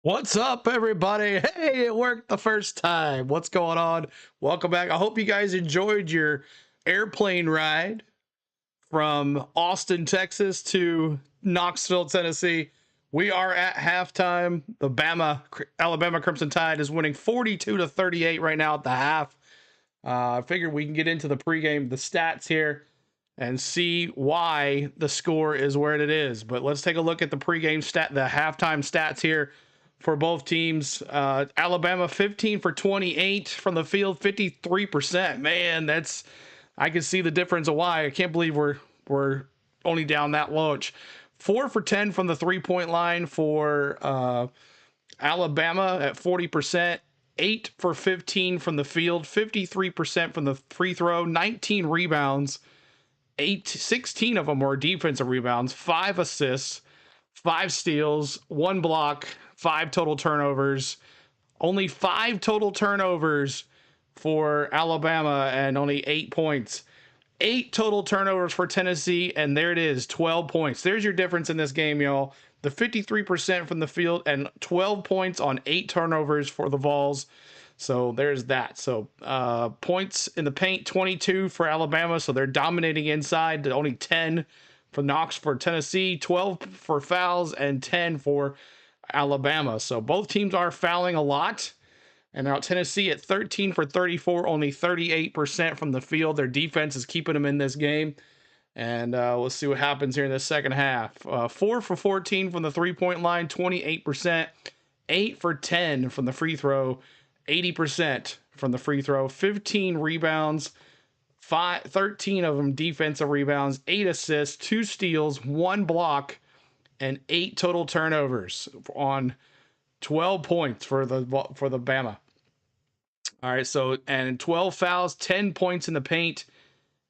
What's up, everybody? Hey, it worked the first time. What's going on? Welcome back. I hope you guys enjoyed your airplane ride from Austin, Texas to Knoxville, Tennessee. We are at halftime. The Alabama Crimson Tide is winning 42-38 right now at the half. I figured we can get into the pregame, the stats here, and see why the score is where it is. But let's take a look at the pregame the halftime stats here for both teams. Alabama 15 for 28 from the field, 53%. Man, I can see the difference of why. I can't believe we're only down that much. 4 for 10 from the 3-point line for Alabama at 40%. 8 for 15 from the field, 53% from the free throw, 19 rebounds. 16 of them were defensive rebounds, 5 assists, 5 steals, 1 block, 5 total turnovers. Only 5 total turnovers for Alabama and only 8 points. 8 total turnovers for Tennessee, and there it is, 12 points. There's your difference in this game, y'all. The 53% from the field and 12 points on 8 turnovers for the Vols. So there's that. So points in the paint, 22 for Alabama. So they're dominating inside. Only 10 for Knoxville for Tennessee, 12 for fouls, and 10 for Alabama. So both teams are fouling a lot. And now Tennessee at 13 for 34, only 38% from the field. Their defense is keeping them in this game. And we'll see what happens here in the second half. 4 for 14 from the 3-point line, 28%. 8 for 10 from the free throw, 80% from the free throw. 15 rebounds, 13 of them defensive rebounds, 8 assists, 2 steals, 1 block, and 8 total turnovers on 12 points for the Bama. All right, and 12 fouls, 10 points in the paint,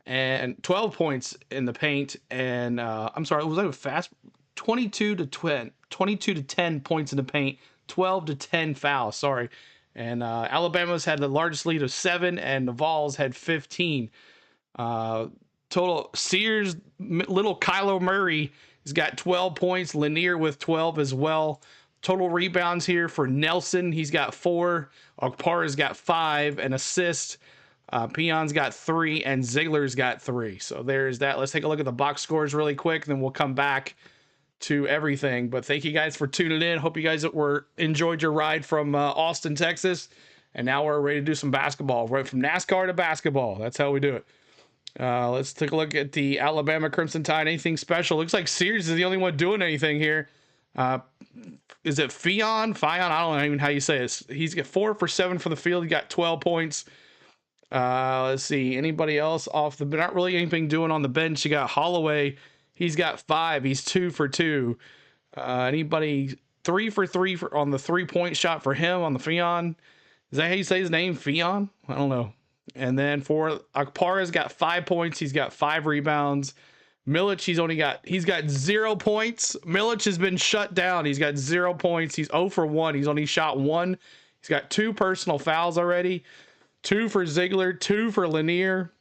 and 12 points in the paint, and I'm sorry, was that fast? 22 to 10 points in the paint, 12 to 10 fouls. Sorry, and Alabama's had the largest lead of 7, and the Vols had 15. Total Sears, little Kylo Murray has got 12 points. Lanier with 12 as well. Total rebounds here for Nelson. He's got 4. Okpara's got 5. An assist. Peon's got 3. And Ziegler's got 3. So there's that. Let's take a look at the box scores really quick. Then we'll come back to everything. But thank you guys for tuning in. Hope you guys enjoyed your ride from Austin, Texas. And now we're ready to do some basketball. Right from NASCAR to basketball. That's how we do it. Let's take a look at the Alabama Crimson Tide. Anything special? Looks like Sears is the only one doing anything here. Is it Fion? I don't know even how you say it. He's got 4 for 7 from the field. He got 12 points. Let's see. Anybody else not really anything doing on the bench. You got Holloway. He's got 5. He's 2 for 2. Anybody 3 for 3 on the 3-point shot for him on the Fion? Is that how you say his name? Fion? I don't know. And then for Okpara's got 5 points. He's got 5 rebounds. Milic, he's got 0 points. Milic has been shut down. He's got 0 points. He's 0 for 1. He's only shot 1. He's got 2 personal fouls already. 2 for Ziegler, 2 for Lanier.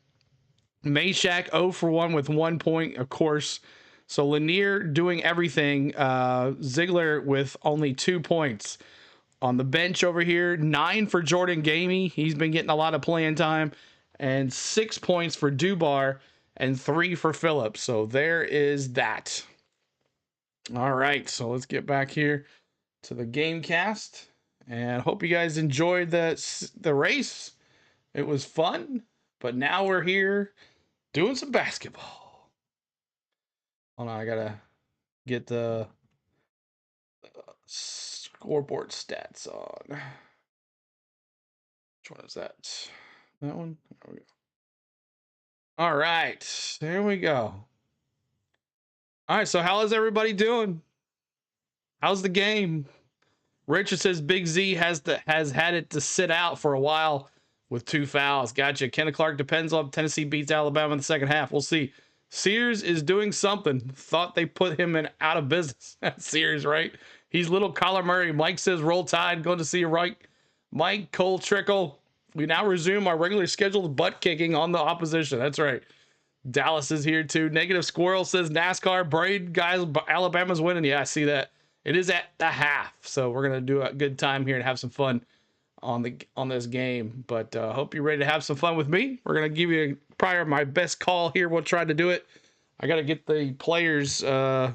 Meshack 0 for 1 with 1 point, of course. So Lanier doing everything. Ziegler with only 2 points. On the bench over here, 9 for Jordan Gamey. He's been getting a lot of playing time. And 6 points for Dubar. And 3 for Phillips. So there is that. All right, so let's get back here to the game cast. And hope you guys enjoyed the race. It was fun. But now we're here doing some basketball. Hold on, I got to get the scoreboard stats on. Which one is that? That one? There we go. All right, there we go. All right, so how is everybody doing? How's the game? Richard says Big Z has had it to sit out for a while with 2 fouls. Gotcha. Kenneth Clark depends on Tennessee beats Alabama in the second half. We'll see. Sears is doing something. Thought they put him in out of business. Sears, right? He's little Kyler Murray. Mike says roll tide. Going to see you right. Mike Cole Trickle. We now resume our regularly scheduled butt kicking on the opposition. That's right. Dallas is here too. Negative Squirrel says NASCAR Braid guys. Alabama's winning. Yeah, I see that. It is at the half, so we're gonna do a good time here and have some fun on this game. But hope you're ready to have some fun with me. We're gonna give you probably my best call here. We'll try to do it. I gotta get the players. I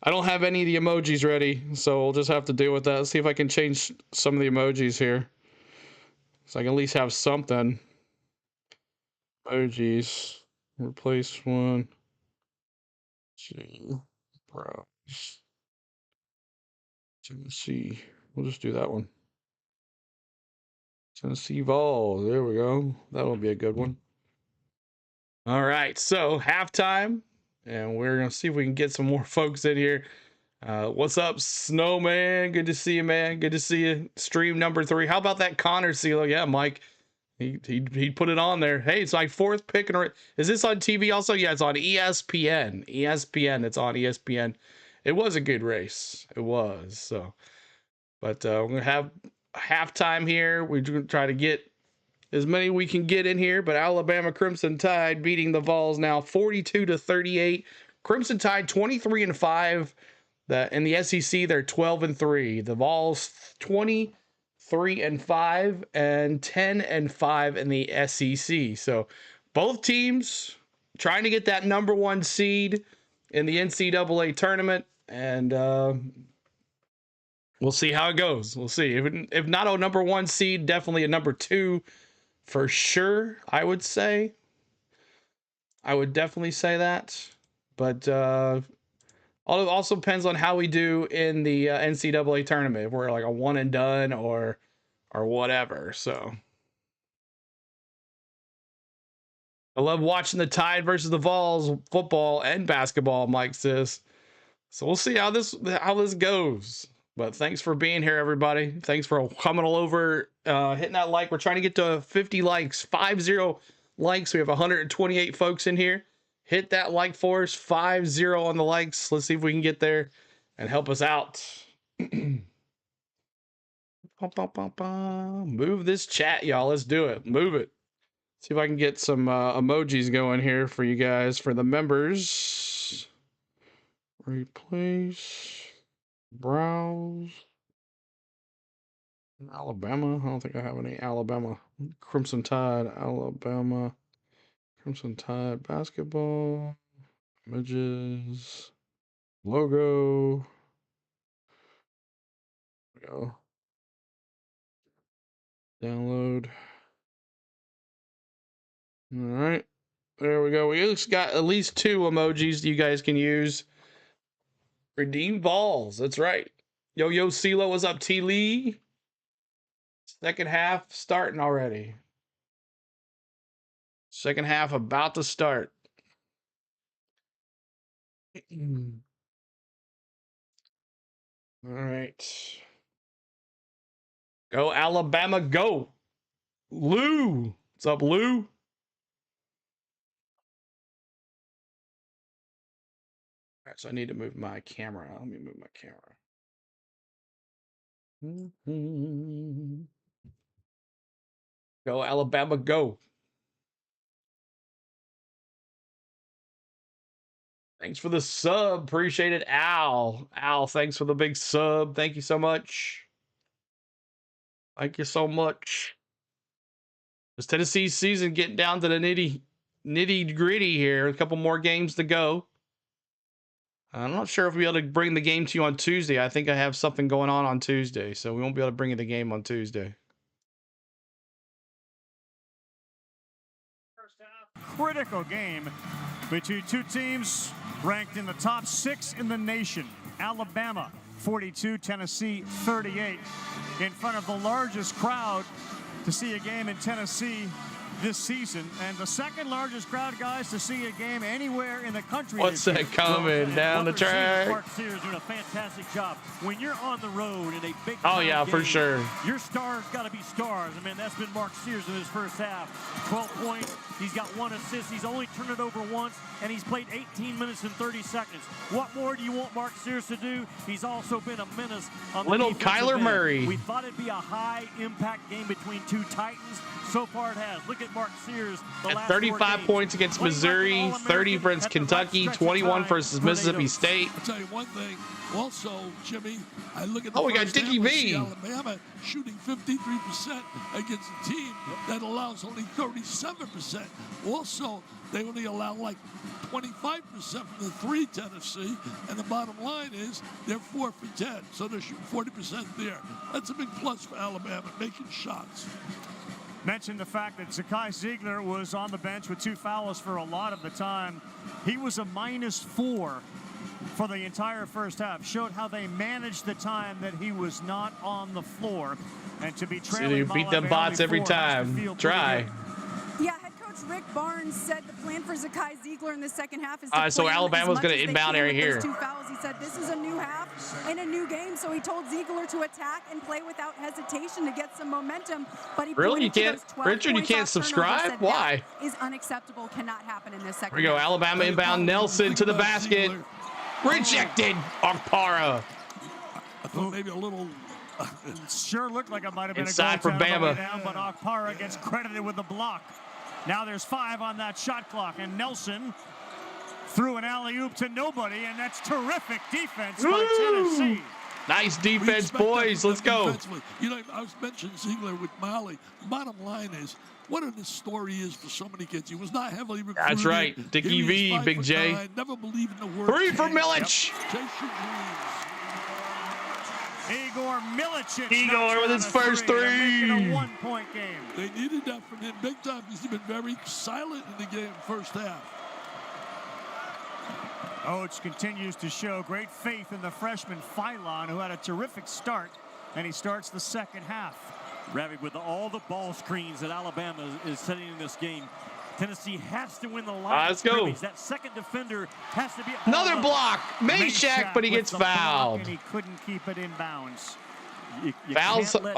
don't have any of the emojis ready, so we'll just have to deal with that. Let's see if I can change some of the emojis here, so I can at least have something. Emojis. Replace one. Two. Browse. Tennessee. We'll just do that one. Tennessee Vols. There we go. That'll be a good one. All right. So halftime, and we're gonna see if we can get some more folks in here. What's up, Snowman? Good to see you, man. Good to see you. Stream number 3. How about that Connor CeeLo? Yeah, Mike. He put it on there. Hey, it's my 4th pick. Is this on TV also? Yeah, it's on ESPN. ESPN. It's on ESPN. It was a good race. It was. So, but we're gonna have halftime here. We're gonna try to get as many we can get in here. But Alabama Crimson Tide beating the Vols now 42-38. Crimson Tide 23-5. In the SEC, they're 12-3. The Vols 23-5 and 10-5 in the SEC. So both teams trying to get that number 1 seed in the NCAA tournament, and we'll see how it goes. We'll see. If not a number 1 seed, definitely a number 2 for sure. I would say. I would definitely say that, but all it also depends on how we do in the NCAA tournament. If we're like a one and done or whatever. So I love watching the Tide versus the Vols football and basketball, Mike says. So we'll see how this goes. But thanks for being here, everybody. Thanks for coming all over, hitting that like. We're trying to get to 50 likes, 50 likes. We have 128 folks in here. Hit that like for us, 50 on the likes. Let's see if we can get there and help us out. Move this chat, y'all. Let's do it. Move it. See if I can get some emojis going here for you guys, for the members. Replace. Browse. Alabama. I don't think I have any Alabama. Crimson Tide. Alabama. Crimson Tide basketball. Images. Logo. There we go. Download. All right. There we go. We just got at least 2 emojis you guys can use. Redeem balls. That's right. Yo CeeLo, what's up, T Lee? Second half starting already. Second half about to start. All right. Go Alabama, go. Lou. What's up, Lou? All right, so I need to move my camera. Let me move my camera. Go Alabama, go. Thanks for the sub. Appreciate it, Al. Al, thanks for the big sub. Thank you so much. Thank you so much. This Tennessee season getting down to the nitty gritty here. A couple more games to go. I'm not sure if we'll be able to bring the game to you on Tuesday. I think I have something going on Tuesday, so we won't be able to bring you the game on Tuesday. Critical game between 2 teams ranked in the top 6 in the nation. Alabama 42, Tennessee 38, in front of the largest crowd to see a game in Tennessee this season, and the second largest crowd, guys, to see a game anywhere in the country. What's that coming down the track? Mark Sears doing a fantastic job. When you're on the road in a big yeah, game, for sure. Your stars got to be stars. I mean, that's been Mark Sears in his first half. 12 points. He's got 1 assist. He's only turned it over once, and he's played 18 minutes and 30 seconds. What more do you want Mark Sears to do? He's also been a menace on the little Kyler Murray. We thought it'd be a high-impact game between 2 Titans. So far it has. Look at Mark Sears. At 35 points against Missouri, 30 against Kentucky, 21 versus Mississippi State. I'll tell you one thing. Also, Jimmy, I look at the we got first Dickie half, we V. see Alabama shooting 53% against a team that allows only 37%. Also, they only allow like 25% from the three, Tennessee, and the bottom line is they're 4 for 10, so they're shooting 40% there. That's a big plus for Alabama, making shots. Mentioned the fact that Zakai Ziegler was on the bench with 2 fouls for a lot of the time. He was a -4 for the entire first half. Showed how they managed the time that he was not on the floor. And to be trailing, you beat them bots every time. Try. Yeah, head coach Rick Barnes said the plan for Zakai Ziegler in the second half is to so play Alabama's going to inbound area here. 2 fouls. He said this is a new half and a new game, so he told Ziegler to attack and play without hesitation to get some momentum. But he really, you can't, Richard, you can't subscribe? Why? Is unacceptable. Cannot happen in this second. Here we go. half. Alabama inbound. Nelson to the basket. Rejected. Okpara. I thought maybe a little. Sure looked like it might have been Inside a for goal down, Bama. but Okpara gets credited with the block. Now there's 5 on that shot clock, and Nelson threw an alley-oop to nobody, and that's terrific defense by Tennessee. Nice defense, boys. Let's go. You know, I was mentioning Ziegler with Molly. Bottom line is, what a story is for so many kids. He was not heavily recruited. That's right. Dickie V, Big J. Never believed in the word. 3 for Milic. Chase your dreams. Igor Milicic. Igor with his first 3. Making a 1-point game. They needed that from him big time because he's been very silent in the game first half. Coach continues to show great faith in the freshman Phylon, who had a terrific start, and he starts the second half. Ravi, with all the ball screens that Alabama is setting in this game, Tennessee has to win the line. Let's go. That second defender has to be Another block. Mayshak, but he gets fouled. And he couldn't keep it in bounds. You Fouls. can't let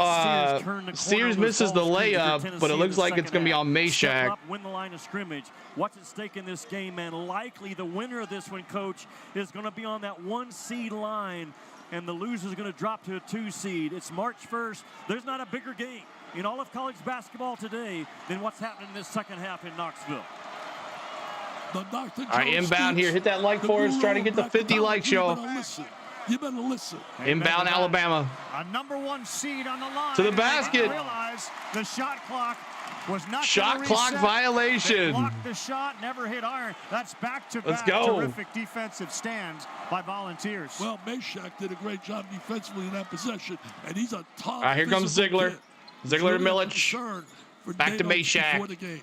Sears turn the Sears corner on misses those the ball screens if you're layup, Tennessee but it in looks the like it's second going to be half. on Step Mayshak. up, win the line of scrimmage. What's at stake in this game, and likely the winner of this one, Coach, is going to be on that 1 seed line, and the loser is going to drop to a 2 seed. It's March 1st. There's not a bigger game in all of college basketball today than what's happening in this second half in Knoxville. The Dr. All right, inbound here. Hit that like for us. Try to get the 50 likes, y'all. You better listen. Inbound Alabama. A #1 seed on the line. To the basket. I realize the shot clock was not Shot clock reset. violation. They blocked the shot, never hit iron. That's back-to-back Let's go. terrific defensive stands by Volunteers. Well, Mayshak did a great job defensively in that possession, and he's a tough. All right, here comes physical Ziegler. kid. Ziegler to Really Milic. concerned for Back to Davis Mayshak. before the game.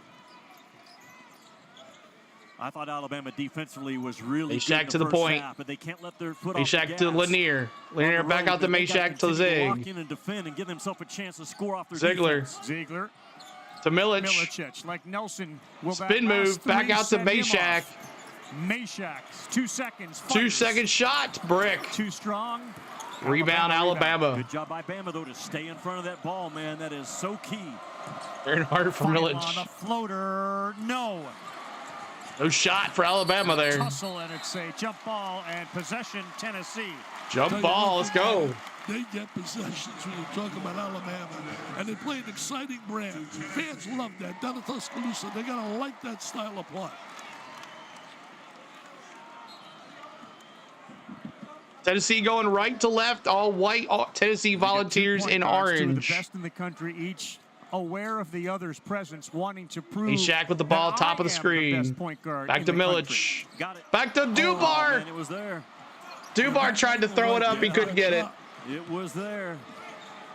I thought Alabama defensively was really Mayshak good to in the first point. half, but they can't let their foot off the Mayshak to gas. Lanier. Lanier back out to Mayshak to Lock Zig. in and defend and give themselves a chance to score off their Ziegler defense. Ziegler, to Milic. Milicic, like Nelson. Will Spin that move. last Back three out to set him Mayshak. off? Mayshak, 2 seconds. 2 fires. second shot. Brick. Too strong. Rebound Alabama. Good job by Bama, though, to stay in front of that ball, man. That is so key. Very hard for Phylon, Milic. a floater. No. No shot for Alabama there. Tussle, and it's a jump ball and possession, Tennessee. Jump ball. Let's go. They get possessions when you talk about Alabama, and they play an exciting brand. Fans love that. Down in Tuscaloosa, they gotta like that style of play. Tennessee going right to left, all white. All Tennessee Volunteers in orange. The best in the country, each aware of the other's presence, wanting to prove. Mayshak with the ball, that top of the I am screen. best point guard Back in to the country. Milic. Got it. Back to Oh, Dubar. man, it was there. Dubar tried to throw it up. He couldn't get it. It was there.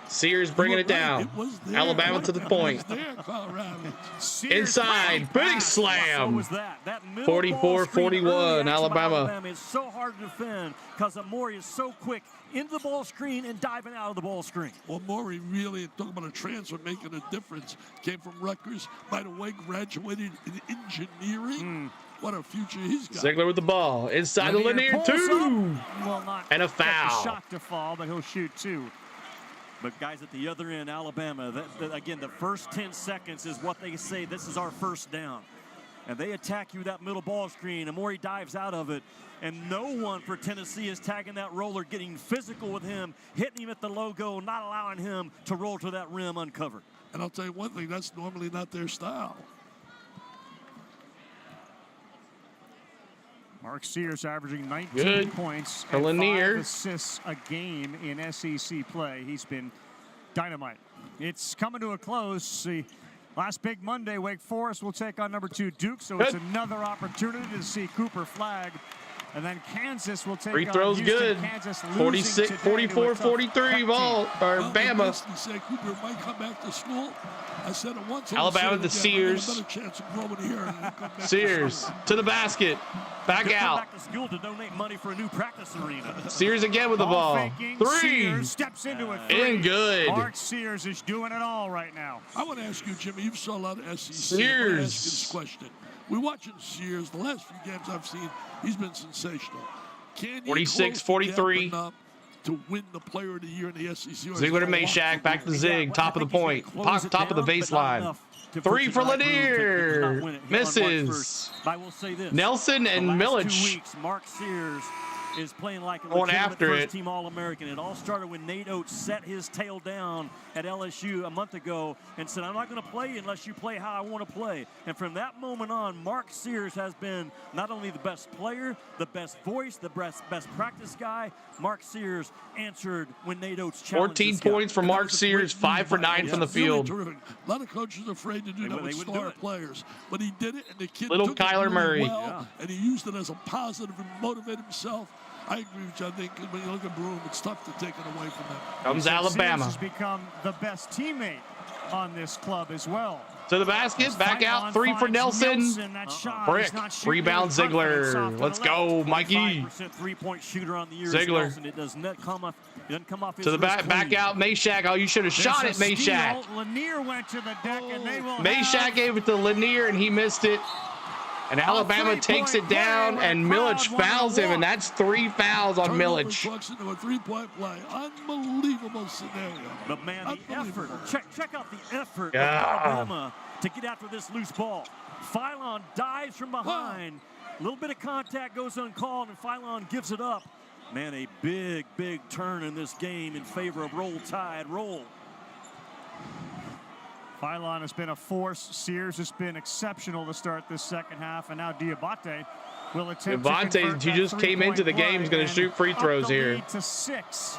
Sears bringing it down. It was there. Alabama to the point. It was there, Colorado. Inside. Big So slam. was that. That middle 44, ball screen, 41, early action by Alabama. It's so hard to defend because Amori is so quick into the ball screen and diving out of the ball screen. Well, Maury really, talking about a transfer making a difference, came from Rutgers, by the way, graduated in engineering. What a future he's got. Ziegler with the ball. Inside the Lanier, pulls 2. up. Will not And a get the foul. shot to fall, but he'll shoot 2. But guys at the other end, Alabama, again, the first 10 seconds is what they say, this is our first down. And they attack you with that middle ball screen. Amori dives out of it. And no one for Tennessee is tagging that roller, getting physical with him, hitting him at the logo, not allowing him to roll to that rim uncovered. And I'll tell you one thing, that's normally not their style. Mark Sears averaging 19 Good points for and Lanier. 5 assists a game in SEC play. He's been dynamite. It's coming to a close. The last big Monday, Wake Forest will take on number 2 Duke, so it's Good. another opportunity to see Cooper flag. And then Kansas will take Free on throws Houston. good. Kansas 46, 44, 43, Vol, or Well, Bama. He said Cooper might come back to school. I said it once. Alabama to Sears. I got a better chance of growing here. And come back Sears to the basket. Back He'll come out. back to school to donate money for a new practice arena. Sears again with the ball. Faking, 3. Sears steps into a 3. In good. Mark Sears is doing it all right now. I want to ask you, Jimmy, you've saw a lot of SEC. Sears. I want to ask you this question. We're watching Sears. The last few games I've seen, he's been sensational. Can he 46, close the 43. gap enough to win the Player of the Year in the SEC? Ziegler to Meshack, back to Zig, top of the point, top of the baseline. 3 for Lanier. Misses. I will say this. Nelson and the last Milich. 2 weeks, Mark Sears is playing like a Going legitimate after it. first-team All-American. It all started when Nate Oates set his tail down at LSU a month ago and said, I'm not going to play unless you play how I want to play. And from that moment on, Mark Sears has been not only the best player, the best voice, the best practice guy. Mark Sears answered when Nate Oates challenged 14 this guy. points for And that Mark was a Sears, great 5 for move. 9 from the Really field. terrific. A lot of coaches are afraid to do that with They wouldn't do star it. players, but he did it, and the kid Little took Kyler it really Murray. well, and he used it as a positive and motivated himself. I agree with you. I think when you look at Broome, it's tough to take it away from him. Comes Sears Alabama. has become the best teammate on this club as well. To the basket, back out, 3 for Nelson. That shot Brick, is not shooting rebound with confidence Ziegler. off to the Let's left. go, Mikey. 5% three-point shooter on the year. Ziegler. Nelson. It does not come off. It doesn't come off his To the wrist back clean. out, Meshack. Oh, you should have shot it, There's a steal. Meshack. Lanier went to the deck, and they will Meshack have gave it to Lanier, and he missed it. And Alabama takes it down, and Milich fouls him, and that's 3 fouls on Turnover Milich. trucks into a three-point play. Unbelievable scenario. But man, the effort. Check out the effort Yeah. of Alabama to get after this loose ball. Phylon dives from behind. A little bit of contact goes uncalled, and Phylon gives it up. Man, a big turn in this game in favor of Roll Tide. Roll. Phylon has been a force. Sears has been exceptional to start this second half, and now Diabate will attempt Diabate, to convert he that just came into the three-point game. He's play gonna and shoot free up throws the here. lead to 6.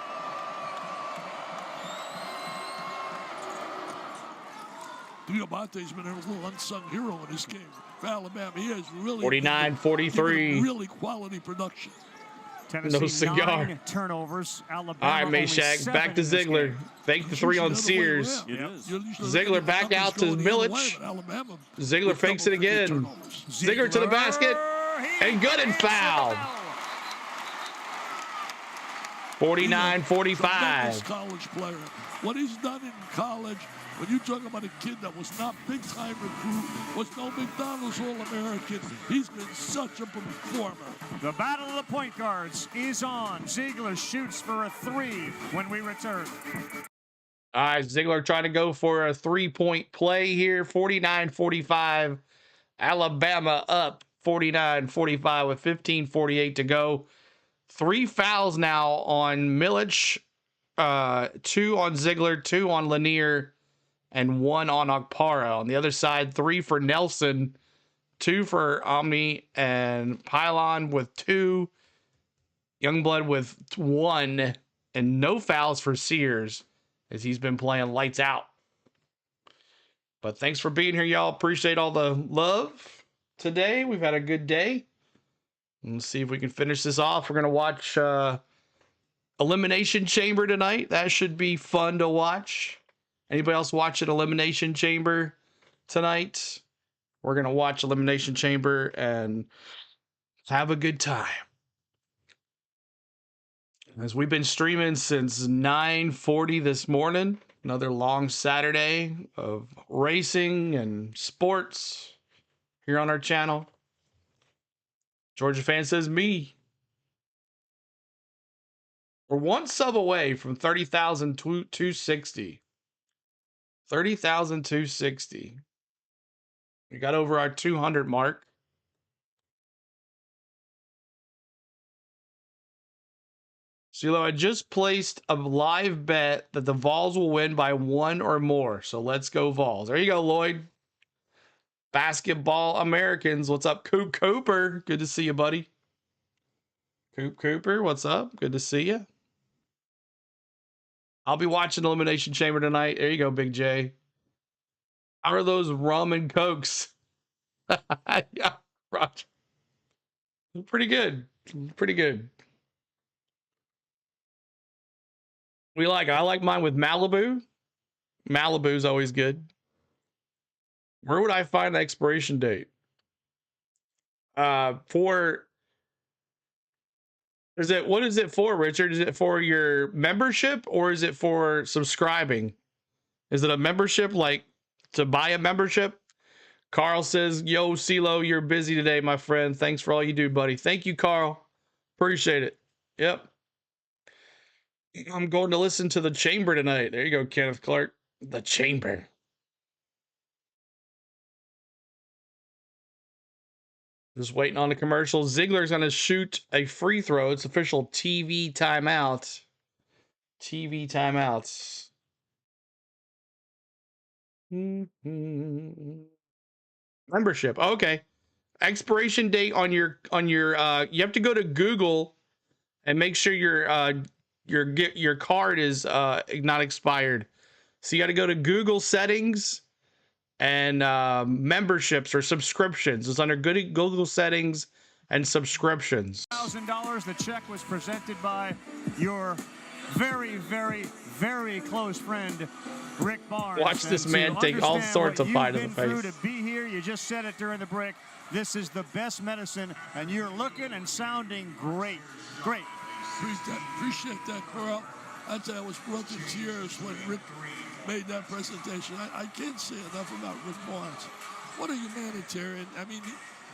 Diabate's been a little unsung hero in this game for Alabama. He has really 49-43. given really quality production. Tennessee, No cigar. 9 turnovers. Alabama All right, only Meshack, 7 back to in this Ziegler. game. Fake the 3 on Usually the other way Sears. around. It is. Usually Ziegler the back numbers out to go the other Milich. way, but Alabama Ziegler with fakes it double-digit again. turnovers. Ziegler to the basket, and good and fouled. 49-45. Tremendous college player. What he's done in college, when you talk about a kid that was not big-time recruit, was no McDonald's All-American, he's been such a performer. The battle of the point guards is on. Ziegler shoots for a 3 when we return. All right, Ziegler trying to go for a 3-point play here. 49-45. Alabama up 49-45 with 15:48 to go. 3 fouls now on Milich, 2 on Ziegler, 2 on Lanier, and 1 on Okpara. On the other side, 3 for Nelson, 2 for Omni, and Pylon with 2, Youngblood with 1, and no fouls for Sears as he's been playing lights out. But thanks for being here, y'all. Appreciate all the love today. We've had a good day. Let's see if we can finish this off. We're going to watch Elimination Chamber tonight. That should be fun to watch. Anybody else watching Elimination Chamber tonight? We're going to watch Elimination Chamber and have a good time. As we've been streaming since 9:40 this morning. Another long Saturday of racing and sports here on our channel. Georgia fan says me. We're 1 sub away from 30,260. 30,260. We got over our 200 mark. CeeLo, I just placed a live bet that the Vols will win by 1 or more. So let's go Vols. There you go, Lloyd. Basketball Americans. What's up, Coop Cooper? Good to see you, buddy. Coop Cooper, what's up? Good to see you. I'll be watching Elimination Chamber tonight. There you go, Big J. How are those rum and cokes? Yeah, Roger. Pretty good. Pretty good. I like mine with Malibu. Malibu's always good. Where would I find the expiration date? What is it for, Richard? Is it for your membership or is it for subscribing? Is it a membership, like to buy a membership? Carl says, yo, CeeLo, you're busy today, my friend. Thanks for all you do, buddy. Thank you, Carl. Appreciate it. Yep. I'm going to listen to The Chamber tonight. There you go, Kenneth Clark. The Chamber. Just waiting on the commercial. Ziegler's going to shoot a free throw. It's official TV timeout. TV timeouts. Membership. Okay. Expiration date on your you have to go to Google and make sure your card is not expired. So you got to go to Google settings and memberships or subscriptions. It's under Google settings and subscriptions. $1,000. The check was presented by your very, very, very close friend, Rick Barnes. Watch this man take all sorts of fight in the face. To be here, you just said it during the break. This is the best medicine, and you're looking and sounding great. Great. Appreciate that, Carl. I tell you, I was brought to tears when Rick made that presentation. I can't say enough about Rick Barnes. What a humanitarian. I mean,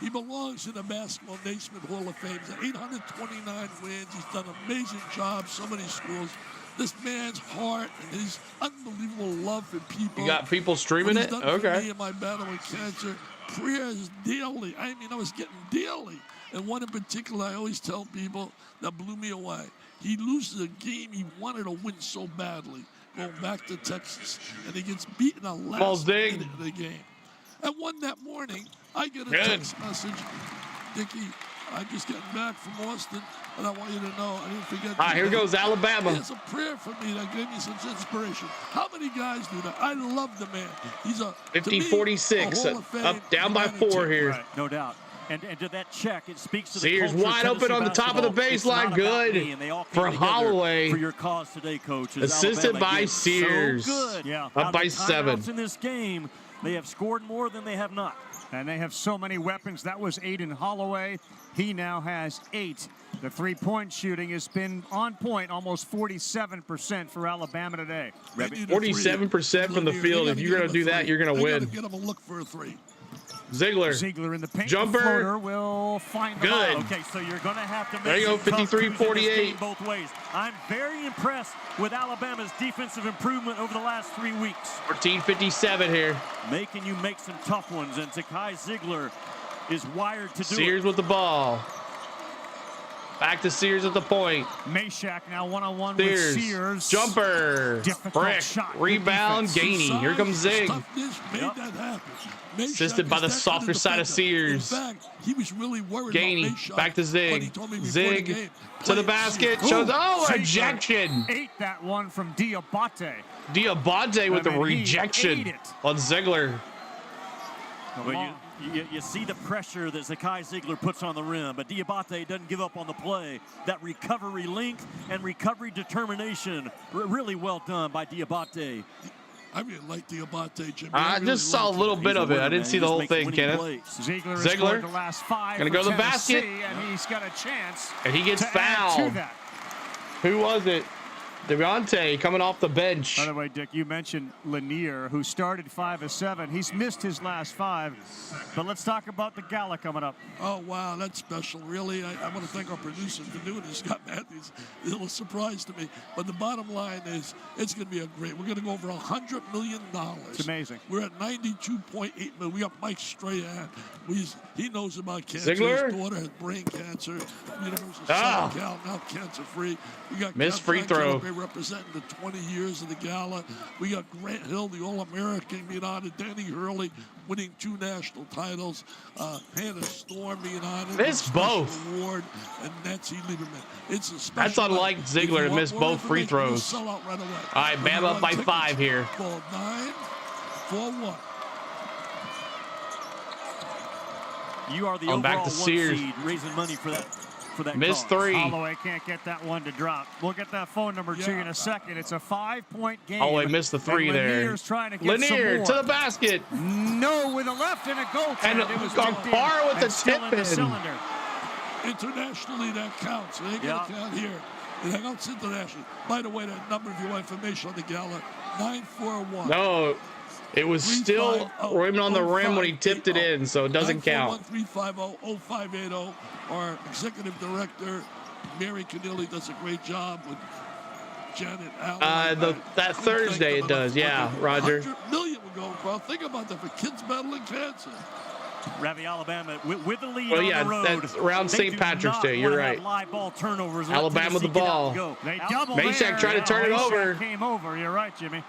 he belongs in the Basketball Naismith Hall of Fame. He's got 829 wins. He's done an amazing job, so many schools. This man's heart and his unbelievable love for people. You got people streaming it? Okay. Me in my battle with cancer, prayers daily. I mean, I was getting daily. And one in particular, I always tell people that blew me away. He loses a game he wanted to win so badly, going back to Texas, and he gets beaten the last minute of the game. And one that morning, I get a text message, Dickie, I'm just getting back from Austin, and I want you to know I didn't forget. Here goes Alabama. It's a prayer for me that gave me some inspiration. How many guys do that? I love the man. He's a 50-46, up down by 4 here. Right, no doubt. And to that check, it speaks to the Sears wide open on the top of the baseline. Good for Holloway. For your cause today, Coach. Assisted by Sears. So good. Yeah. Up by 7. In this game, they have scored more than they have not. And they have so many weapons. That was Aiden Holloway. He now has 8. The three-point shooting has been on point, almost 47% for Alabama today. 47% from the field. If you're going to do that, you're going to win. Get him a look for a 3. Ziegler in the paint. Jumper. The floater will find the good. ball. Okay, so you're going to have to make there you go, 53-48. Both ways. I'm very impressed with Alabama's defensive improvement over the last 3 weeks. 14-57 here. Making you make some tough ones, and Zakai Ziegler is wired to do it. Sears with the ball. Back to Sears at the point. Meshack now one-on-one with Sears. Jumper. Difficult shot. Rebound. Gainey. Here comes Zig. Made that happen. Assisted by the softer side of Sears. In fact, he was really worried Gainey. about Meshack, Back to Zig. Zig to the basket. Shows. Ejection. Ate that one from Diabate. Diabate with the rejection on Ziegler. Well, you see the pressure that Zakai Ziegler puts on the rim, but Diabate doesn't give up on the play. That recovery length and recovery determination, really well done by Diabate. I really like Diabate, Jimmy. I just saw a little bit of it. I didn't see the whole thing, Kenneth. Ziegler the last 5 gonna go to the basket, and he's got a chance. And he gets fouled. Who was it? Devontae coming off the bench. By the way, Dick, you mentioned Lanier, who started 5 of 7. He's missed his last 5. But let's talk about the gala coming up. Oh, wow, that's special. Really, I want to thank our producer for doing this, Scott Matthews. It was a surprise to me. But the bottom line is, it's going to be a great. We're going to go over $100 million. It's amazing. We're at 92.8 million. We got Mike Strahan. He knows about cancer. Ziegler? His daughter has brain cancer. University of Southern Cal, now cancer-free. We got Missed free throw. Representing the 20 years of the gala. We got Grant Hill, the All-American, being honored. Danny Hurley winning 2 national titles. Hannah Storm being honored. Missed both. Award, and Nancy Lieberman. It's a special. That's unlike Ziegler to miss both free throws. Sell out right away. All right, Bam up by 5 here. Call 941. You are the On back overall to 1 Sears. seed, raising money for that. Missed cause. 3. Holloway can't get that one to drop. We'll get that phone number to you in a second. It's a 5-point game. Holloway missed the 3 there. Lanier's trying to get Lanier some to more. the basket. No, with a left and a goal. And it was on tipped in par with and the still tip in the in. cylinder. Internationally, that counts. It ain't going to count here. It counts internationally. By the way, that number, if you want information on the gala, 941. No, it was still rim on the rim when he tipped it in, so it doesn't count. 941-350-0580. Our executive director, Mary Connealy, does a great job with Janet Allen. That Thursday it does, yeah, Roger. 100 million we're going for. Think about that for kids battling cancer. Ravi, Alabama with the lead Well, yeah, on the road. that's around St. Patrick's Day. You're right. Live ball turnovers. Alabama with the ball. They doubled Mashack tried to turn it over. Came over. You're right, Jimmy.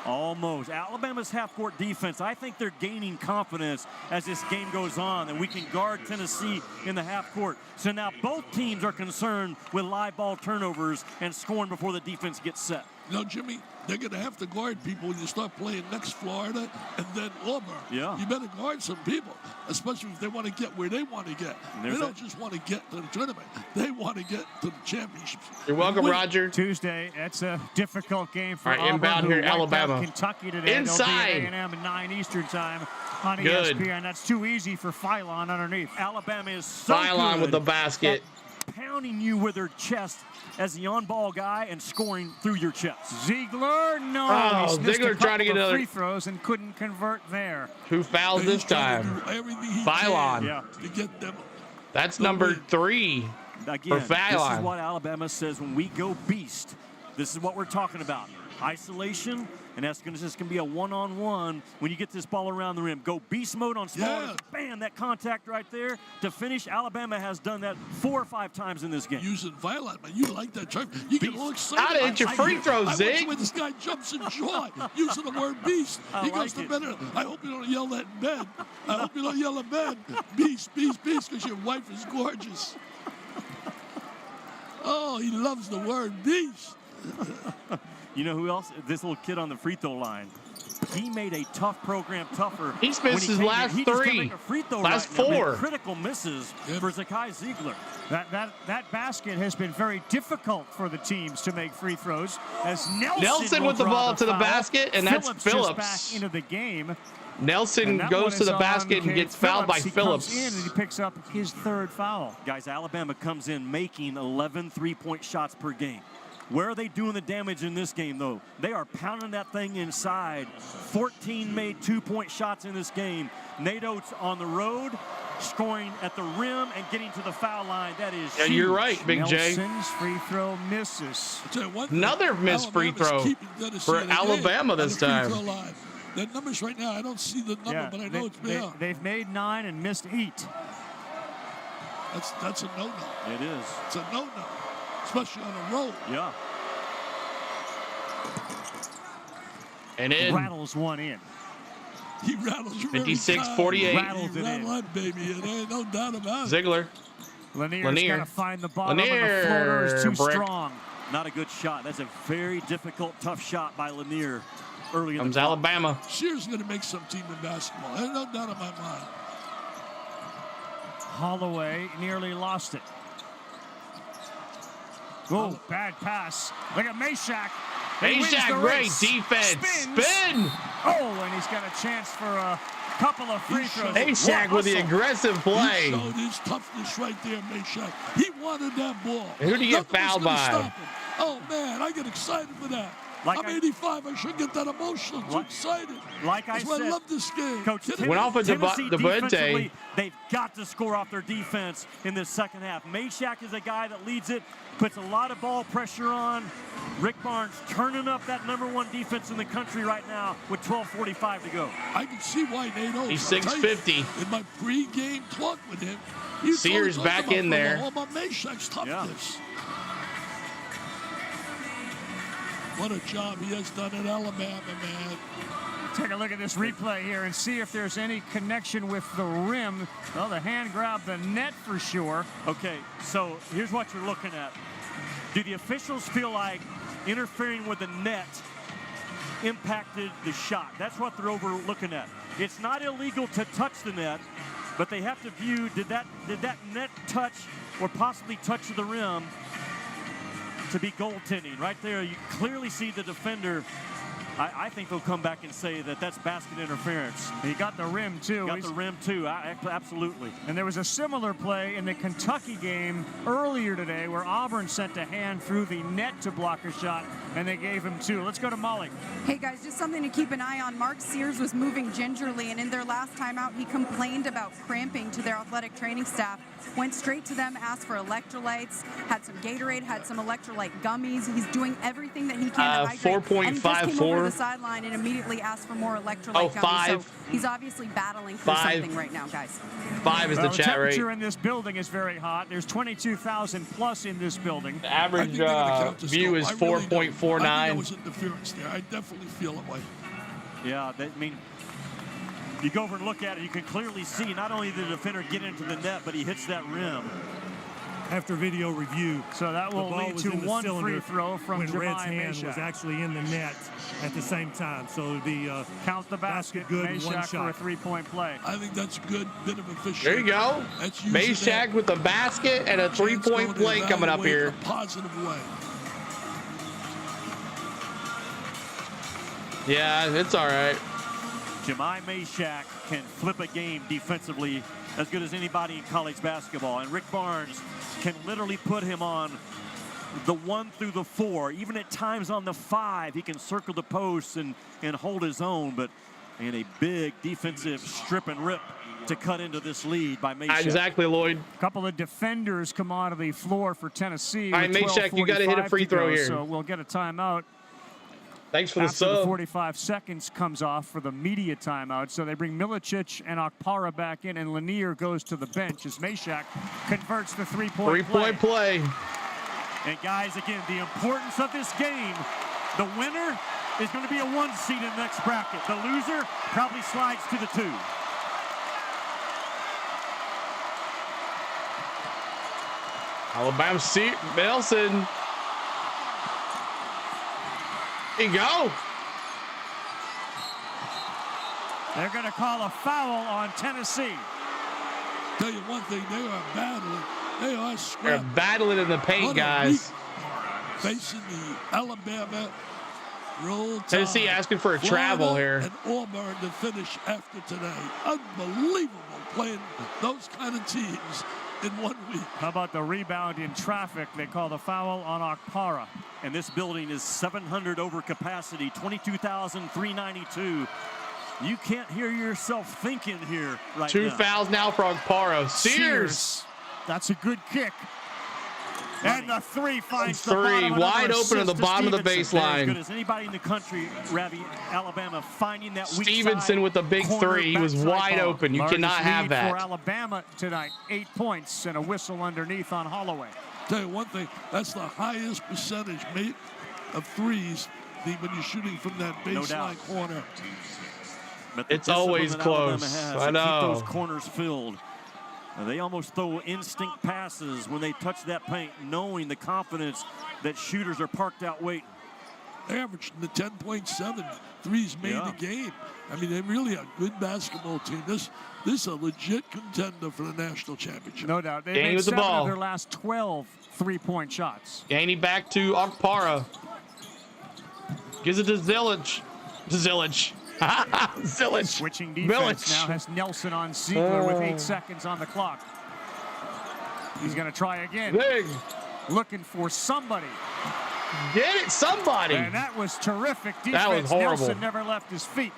Almost. Alabama's half-court defense, I think they're gaining confidence as this game goes on, and we can guard Tennessee in the half-court. So now both teams are concerned with live ball turnovers and scoring before the defense gets set. You know, Jimmy, they're going to have to guard people when you start playing next Florida and then Auburn. Yeah. You better guard some people, especially if they want to get where they want to get. They don't just want to get to the tournament. They want to get to the championship. You're welcome, Roger. Tuesday, that's a difficult game for All right, Auburn, inbound who here, wiped Alabama. out Kentucky today. Inside. A&M at 9 Eastern time on Good. ESPN. That's too easy for Phylon underneath. Alabama is so Phylon good with the basket. at pounding you with their chest as the on-ball guy and scoring through your chest. Ziegler, no. Oh, He's missed Ziegler a trying to get couple of another free throws and couldn't convert there. Who fouls this time? Phylon. Yeah. To get them. That's number 3 Again, for this is Phylon. what Alabama says when we go beast. This is what we're talking about. Isolation, and that's going to be a one-on-one when you get this ball around the rim. Go beast mode on small. Yeah. Bam, that contact right there to finish. Alabama has done that 4 or 5 times in this game. Using Violet, man. You like that term. You get a little excited. How to hit your free throws, I Zig. watch when this guy jumps in joy using the word beast. I He goes like to it. bed. I hope you don't yell that in bed. I hope you don't yell in bed. Beast, beast, beast, because your wife is gorgeous. Oh, he loves the word beast. You know who else? This little kid on the free throw line. He made a tough program tougher. He's when missed he his came last here. He just 3. can't make a free throw Last right now. 4. Critical misses for Zakai Ziegler. That basket has been very difficult for the teams to make free throws as Nelson will with the draw ball to the foul. basket, and that's Just Phillips. back into the game. Nelson And that goes one to is the on basket and Cade gets fouled by He Phillips. comes in and he picks up his 3rd foul. Guys, Alabama comes in making 11 three-point shots per game. Where are they doing the damage in this game, though? They are pounding that thing inside. 14 made 2-point shots in this game. Nate Oates on the road, scoring at the rim and getting to the foul line. That is Yeah, huge. you're right, Big J. Nelson's free throw misses. I'll tell you one thing, Another missed free Alabama's throw keeping Tennessee for in the game Alabama on this the free time. throw line. The numbers right now, I don't see the number, but I know it's beyond. They've made 9 and missed 8. That's a no-no. It is. It's a no-no, especially on a road. Yeah. And in. Rattles one in. He rattles you every 56-48. time. Rattled He it in. rattled that baby, and there ain't no doubt about it. Ziegler. Lanier's got to find the bottom, and the floater is too Brick. strong. Not a good shot. That's a very difficult, tough shot by Lanier early in Comes the Alabama. Shear's going to make some team in basketball. There's no doubt in my mind. Holloway nearly lost it. Oh, bad pass. Look at Mashack. He wins Mashack, the great race. defense. Spins. Spin. Oh, and he's got a chance for a couple of free throws. Mashack with the aggressive play. He showed his toughness right there, Mashack. He wanted that ball. And who did he get Nothing was fouled gonna by? stop him. Oh, man, I get excited for that. Like I'm 85. I shouldn't get that emotional. Too excited. Like That's I why said, I love this game. Coach, Went off of Tennessee Devontae. defensively, they've got to score off their defense in this second half. Meshack is a guy that leads it, puts a lot of ball pressure on. Rick Barnes turning up that #1 defense in the country right now with 12:45 to go. I can see why NATO. He's 650. In my pregame talk with him, Sears back in there. All about Meshack's toughness. Yeah. What a job he has done at Alabama, man. Take a look at this replay here and see if there's any connection with the rim. Well, the hand grabbed the net for sure. Okay, so here's what you're looking at. Do the officials feel like interfering with the net impacted the shot? That's what they're overlooking at. It's not illegal to touch the net, but they have to view, did that net touch or possibly touch the rim to be goaltending? Right there, you clearly see the defender. I think they'll come back and say that that's basket interference. He got the rim, too. Got the rim, too. Absolutely. And there was a similar play in the Kentucky game earlier today where Auburn sent a hand through the net to block a shot, and they gave him 2. Let's go to Molly. Hey, guys, just something to keep an eye on. Mark Sears was moving gingerly, and in their last timeout, he complained about cramping to their athletic training staff. Went straight to them, asked for electrolytes, had some Gatorade, had some electrolyte gummies. He's doing everything that he can to hydrate. 4.54. And he just came over to the sideline and immediately asked for more electrolyte gummies. 5. So he's obviously battling through 5. something right now, guys. 5 is the chat rate. The temperature in this building is very hot. There's 22,000 plus in this building. The average view is 4.49. There was interference there. I definitely feel it way. Yeah, I mean, you go over and look at it, you can clearly see not only the defender get into the net, but he hits that rim. After video review, so that will lead to one free throw from when Red's hand Meshack. was actually in the net at the same time. So it would be count the basket, good, Meshack one shot. for a 3-point play. I think that's a good bit of efficiency. There you go. Meshack with a basket and a 3-point play coming up here. A positive way. Yeah, it's all right. Jemai Meshack can flip a game defensively as good as anybody in college basketball. And Rick Barnes can literally put him on the 1 through the 4. Even at times on the 5, he can circle the posts and hold his own. But in a big defensive strip and rip to cut into this lead by Meshack. Exactly, Lloyd. A couple of defenders come onto the floor for Tennessee. All right, Meshack, you got to hit a free throw here. So we'll get a timeout. Thanks for the After sub. the 45 seconds comes off for the media timeout. So they bring Milicic and Okpara back in, and Lanier goes to the bench as Meshack converts the 3-point play. And guys, again, the importance of this game, the winner is going to be a 1 seed in the next bracket. The loser probably slides to the 2. Alabama seat, Nelson. There you go. They're going to call a foul on Tennessee. Tell you one thing, they are battling. They are They're scrapping. battling in the paint, guys. Facing the Alabama roll. Tennessee asking for a travel here. And Auburn to finish after today. Unbelievable playing those kind of teams in 1 week. How about the rebound in traffic? They call the foul on Okpara. And this building is 700 over capacity, 22,392. You can't hear yourself thinking here right now. 2 fouls now for Okpara. Sears. That's a good kick. And the 3 finds the 3 bottom. wide open at the bottom of the baseline. As good as anybody in the country, Ravi, Alabama finding that weak Stevenson side with the big corner 3. He was backside wide ball. open. You Largest cannot have lead that. for Alabama tonight. 8 points and a whistle underneath on Holloway. Tell you one thing, that's the highest percentage made of threes when you're shooting from that baseline corner. But the It's always discipline that Alabama close. has I to know. keep those corners filled. They almost throw instinct passes when they touch that paint, knowing the confidence that shooters are parked out waiting. They averaged the 10.7 threes made a game. I mean, they're really a good basketball team. This is a legit contender for the national championship. No doubt. They Gainey made with the 7 ball. of their last 12 3-point shots. Gainey back to Okpara. Gives it to Zilic. Zilic. Switching defense now has Nelson on Ziegler with 8 seconds on the clock. He's going to try again. Big. Looking for somebody. Get it, somebody. And that was terrific defense. That was horrible. Nelson never left his feet.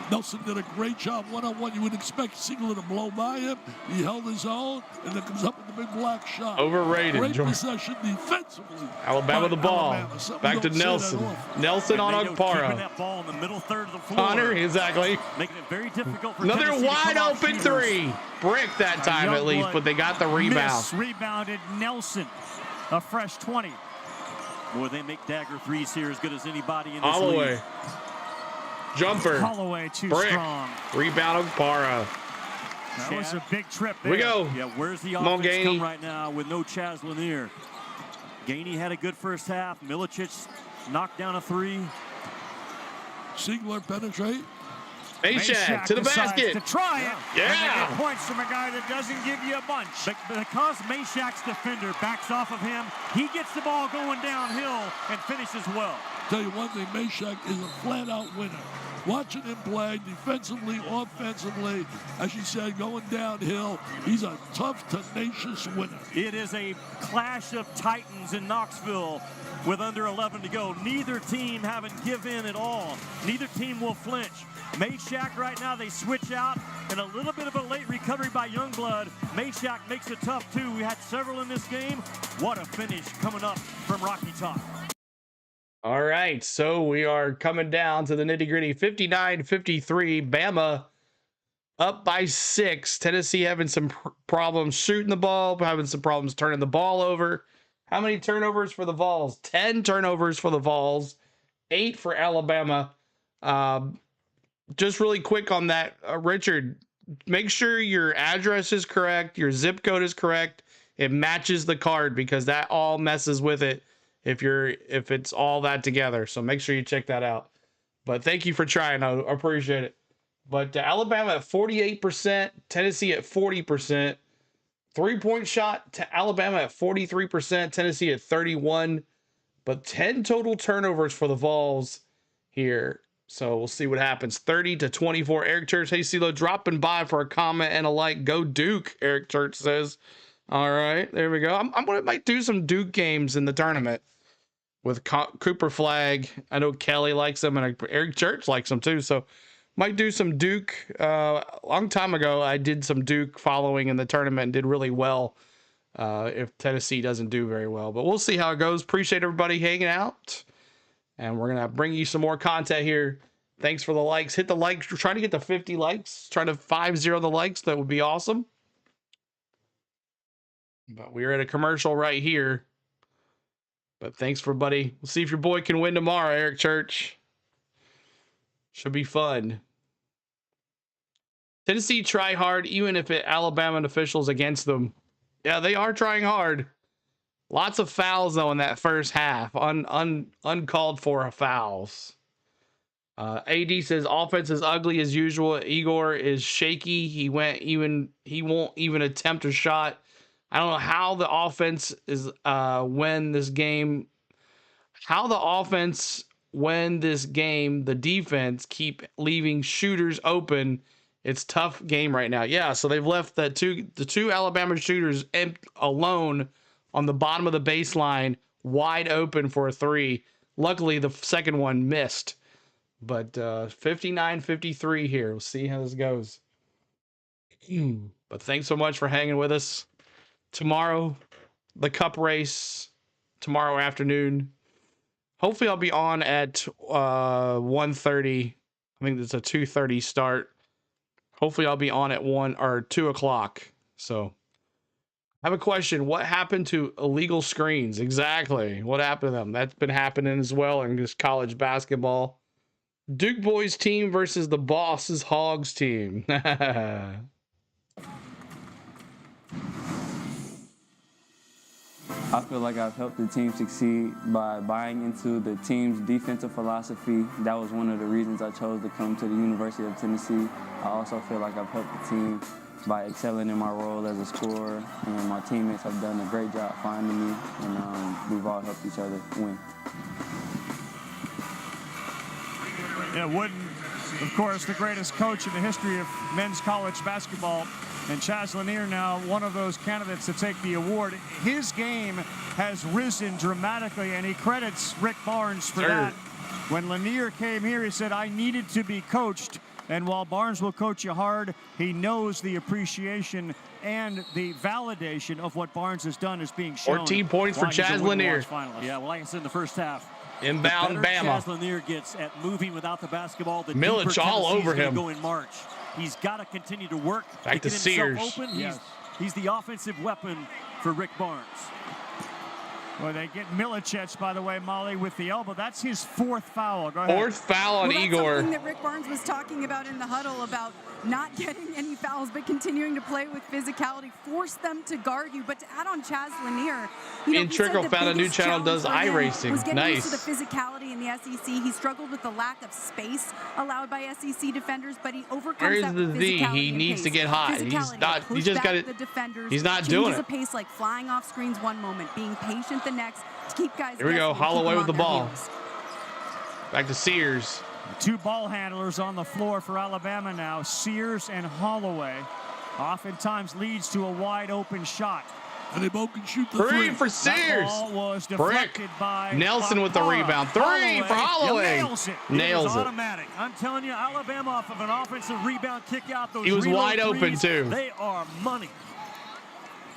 Nelson did a great job one-on-one. You would expect Ziegler to blow by him. He held his own, and then comes up with the big block shot. Overrated. Great possession defensively. Alabama the ball. Alabama. Back to Nelson. Nelson on Keeping Okpara. that ball in the middle third of the floor. Connor, exactly. Making it very difficult for Another Tennessee to wide come off open shooters. three. Brick that time at least, but they got the rebound. Rebounded Nelson. A fresh 20. Boy, they make dagger threes here as good as anybody in this Holloway. league. Jumper. Holloway too Brick. strong. Rebound Okpara. That was a big trip there. We go. Yeah, where's the Come on, offense Gainey. come right now with no Chaz Lanier? Gainey had a good first half. Milicic knocked down a three. Ziegler penetrate. Meshack to the decides basket. to try it. Yeah. And they get points from a guy that doesn't give you a bunch. But because Meshack's defender backs off of him, he gets the ball going downhill and finishes well. Tell you one thing, Meshack is a flat-out winner. Watching him play defensively, offensively, as you said, going downhill, he's a tough, tenacious winner. It is a clash of titans in Knoxville with under 11 to go. Neither team haven't given in at all. Neither team will flinch. Meshack right now, they switch out, and a little bit of a late recovery by Youngblood. Meshack makes it tough, too. We had several in this game. What a finish coming up from Rocky Top. All right, so we are coming down to the nitty-gritty. 59-53, Bama up by 6. Tennessee having some problems shooting the ball, having some problems turning the ball over. How many turnovers for the Vols? 10 turnovers for the Vols, 8 for Alabama. Just really quick on that, Richard, make sure your address is correct, your zip code is correct, it matches the card, because that all messes with it if it's all that together. So make sure you check that out. But thank you for trying. I appreciate it. But Alabama at 48%, Tennessee at 40%. 3-point shot to Alabama at 43%, Tennessee at 31%. But 10 total turnovers for the Vols here. So we'll see what happens. 30-24. Eric Church, hey CeeLo, dropping by for a comment and a like. Go Duke, Eric Church says. All right, there we go. Might do some Duke games in the tournament with Cooper Flagg. I know Kelly likes them, and Eric Church likes them too. So might do some Duke. A long time ago, I did some Duke following in the tournament and did really well. If Tennessee doesn't do very well, but we'll see how it goes. Appreciate everybody hanging out, and we're gonna bring you some more content here. Thanks for the likes. Hit the likes. We're trying to get to 50 likes. Trying to 50 the likes. That would be awesome. But we're at a commercial right here. But thanks for buddy. We'll see if your boy can win tomorrow, Eric Church. Should be fun. Tennessee try hard, even if Alabama officials against them. Yeah, they are trying hard. Lots of fouls though in that first half. Uncalled for fouls. AD says offense is ugly as usual. Igor is shaky. He won't even attempt a shot. I don't know how the offense is win this game. How the offense win this game, the defense keep leaving shooters open. It's tough game right now. Yeah, so they've left the two Alabama shooters alone on the bottom of the baseline, wide open for a three. Luckily, the second one missed. But 59-53 here. We'll see how this goes. But thanks so much for hanging with us. Tomorrow, the cup race. Tomorrow afternoon. Hopefully, I'll be on at 1:30. I think it's a 2:30 start. Hopefully, I'll be on at 1 or 2 o'clock. So, I have a question. What happened to illegal screens? Exactly. What happened to them? That's been happening as well in this college basketball. Duke boys team versus the Boss's Hogs team. I feel like I've helped the team succeed by buying into the team's defensive philosophy. That was one of the reasons I chose to come to the University of Tennessee. I also feel like I've helped the team by excelling in my role as a scorer, and my teammates have done a great job finding me, and we've all helped each other win. Yeah, Wooden, of course, the greatest coach in the history of men's college basketball. And Chaz Lanier now one of those candidates to take the award. His game has risen dramatically, and he credits Rick Barnes for that. When Lanier came here, he said, I needed to be coached. And while Barnes will coach you hard, he knows the appreciation and the validation of what Barnes has done is being shown. 14 points for Chaz Lanier. Yeah, well, like I said in the first half, Inbound the better Bama. Chaz Lanier gets at moving without the basketball, the Milic deeper all Tennessee's over gonna him. Go in March. He's got to continue to work Back to get Sears. himself open. Yes. He's the offensive weapon for Rick Barnes. Well, they get Milicic, by the way, Molly, with the elbow. That's his 4th foul. Go ahead. 4th foul on Well, that's Igor. something that Rick Barnes was talking about in the huddle, about not getting any fouls, but continuing to play with physicality, force them to guard you. But to add on Chaz Lanier, you know, And he said Trickle the found a new biggest channel, challenge does for him iRacing. was getting Nice. used to the physicality in the SEC. He struggled with the lack of space allowed by SEC defenders, but he overcomes Where's that the with Z? physicality He and needs to pace. get hot. He's Physicality, not. push He just back got it. the defenders. He's not changes doing it. a pace like flying off screens one moment, being patient the next to keep guys. Here we go. guessing and keep Holloway them with the on their ball. heels. Back to Sears. 2 ball handlers on the floor for Alabama now, Sears and Holloway. Oftentimes leads to a wide open shot. And they both can shoot the 3 three. for Sears. Ball was Brick. deflected by Nelson with the Barbara. rebound. 3 for Holloway. Nails it. Nails It was it. automatic. I'm telling you, Alabama off of an offensive rebound kick out. Those He was reload wide open, threes, too. They are money.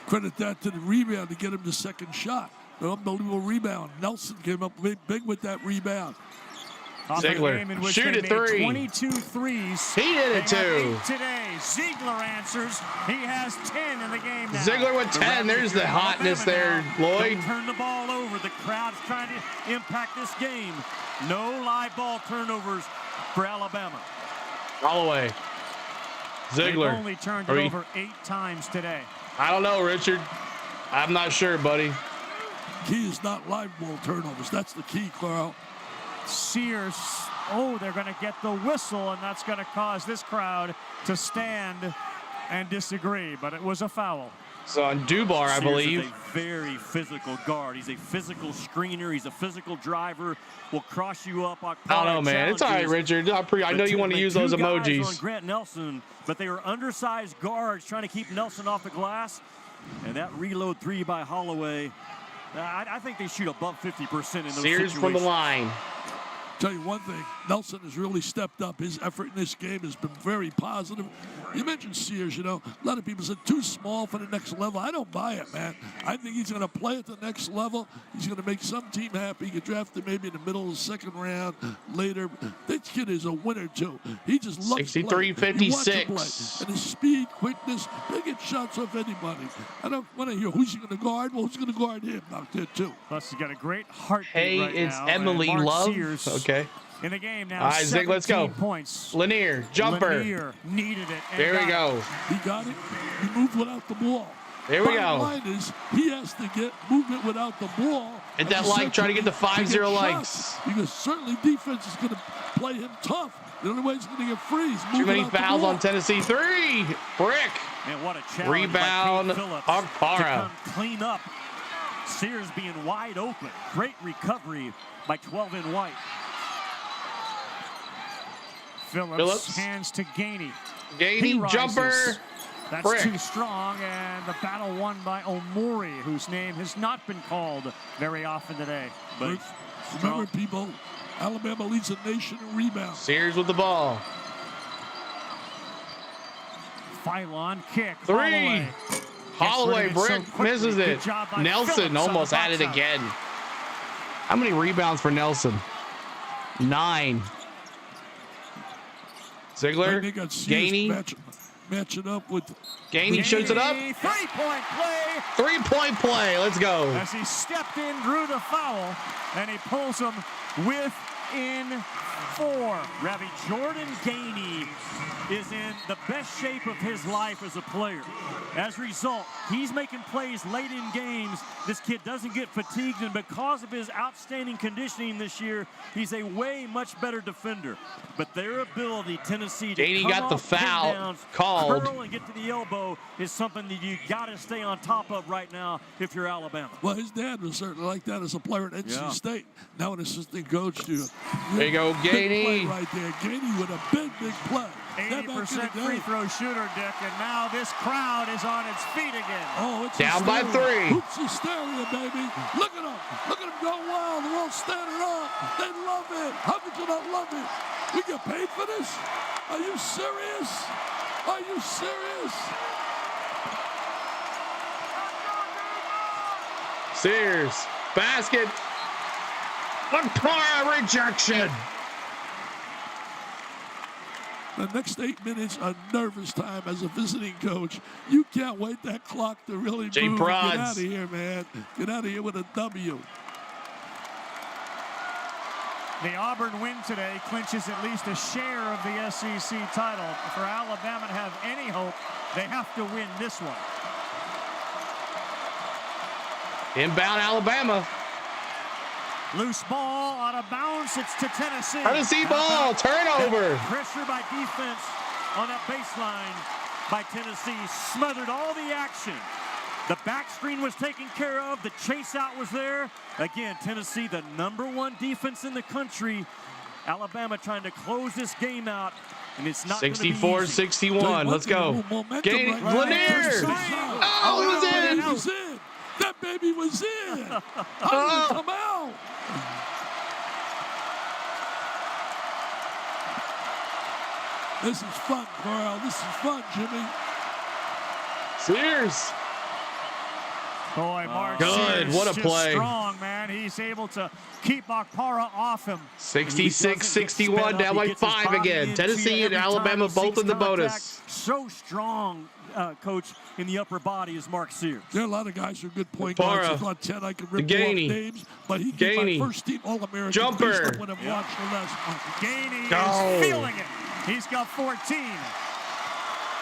Credit that to the rebound to get him the second shot. An unbelievable rebound. Nelson came up big with that rebound. Off a Ziegler, game in which shoot they it made 3. 22 threes. He did it They have too. 8 today. Ziegler answers. He has 10 in the game now. Ziegler with 10. There's the hotness there, Lloyd. Don't turn the ball over. The crowd's trying to impact this game. No live ball turnovers for Alabama. Holloway. Ziegler. They've only turned Are it we- over 8 times today. I don't know, Richard. I'm not sure, buddy. Key is not live ball turnovers. That's the key, Carl. Sears, oh, they're going to get the whistle, and that's going to cause this crowd to stand and disagree, but it was a foul. So on Dubar, I Sears believe. is a very physical guard. He's a physical screener. He's a physical driver. Will cross you up. I don't know, man. It's all right, Richard. I know you want to use those Two guys emojis. on Grant Nelson, but they were undersized guards trying to keep Nelson off the glass. And that reload 3 by Holloway, I think they shoot above 50% in those Sears situations. from the line. Tell you one thing, Nelson has really stepped up. His effort in this game has been very positive. You mentioned Sears, you know, a lot of people said too small for the next level. I don't buy it, man. I think he's going to play at the next level. He's going to make some team happy. He get drafted maybe in the middle of the second round later. This kid is a winner, too. He just loves 63-56. playing. You watch him play. And his speed, quickness, they get shots off anybody. I don't want to hear who's he going to guard. Well, who's going to guard him out there, too? Plus, he's got a great heartbeat Hey, right it's now. Emily and Mark Love. Sears Okay. in the game now. All right, Zig, let's go. 17 points. Lanier, jumper. Lanier needed it. and There we got go. it. He got it. He moved without the ball. There we Bottom go. line is he has to get movement without the ball. Hit that As a like, center try to get the 5-0 get likes. shots. Because certainly defense is going to play him tough. The only way he's going to get free is Too moving many out the fouls ball. on Tennessee. 3. Brick. And what a challenge Rebound, by Kane Phillips Okpara. to come clean up. Sears being wide open. Great recovery by 12 in white. Phillips hands to Gainey. He Gainey, rises. jumper. That's Brick. too strong, and the battle won by Omori, whose name has not been called very often today. But Remember, people, Alabama leads the nation in rebounds. Sears with the ball. Phylon kick. 3. Holloway. Holloway, Gets rid of it Brick so quickly. misses Good it. job by Nelson Phillips on almost the had it backside. again. How many rebounds for Nelson? 9. Ziegler, They got Sears Gainey. matching up with Gainey shoots it up. 3-point play 3-point play. Let's go. as he stepped in, drew the foul, and he pulls him within 4. Ravi, Jordan Gainey is in the best shape of his life as a player. As a result, he's making plays late in games. This kid doesn't get fatigued, and because of his outstanding conditioning this year, he's a way much better defender. But their ability, Tennessee, to Gainey come got the off foul pin-downs, called. curl and get to the elbow is something that you got to stay on top of right now if you're Alabama. Well, his dad was certainly like that as a player at NC State. Now an assistant coach, too. There you go, Big play Gainey. right there. Gainey with a big play. 80% free throw shooter, Dick, and now this crowd is on its feet again. Oh, it's down by 3. Hoops hysteria, baby. Look at them. Look at them go wild. They're all standing up. They love it. How could you not love it? We get paid for this? Are you serious? Are you serious? Sears, basket. Para rejection. The next 8 minutes are nervous time as a visiting coach. You can't wait that clock to really move. Get out of here, man. Get out of here with a W. The Auburn win today clinches at least a share of the SEC title. For Alabama to have any hope, they have to win this one. Inbound Alabama. Loose ball out of bounds. It's to Tennessee. Tennessee ball. Turnover. Pressure by defense on that baseline by Tennessee. Smothered all the action. The back screen was taken care of. The chase out was there. Again, Tennessee, the #1 defense in the country. Alabama trying to close this game out. And it's not 64-61. Let's go. Lanier. Oh, it was in. That baby was in. How did it come out? This is fun, Carl. This is fun, Jimmy. Sears. Boy, Mark good. Sears, What a just play. Strong, man. He's able to keep Akpara off him. 66-61, down by 5 again. Tennessee and Alabama both in the bonus. So strong, Coach, in the upper body is Mark Sears. There are a lot of guys who are good point guards. He's on 10. I can rip off names, but he gave my first team All-American. Jumper. When I've watched the last month. Gainey is feeling it. He's got 14.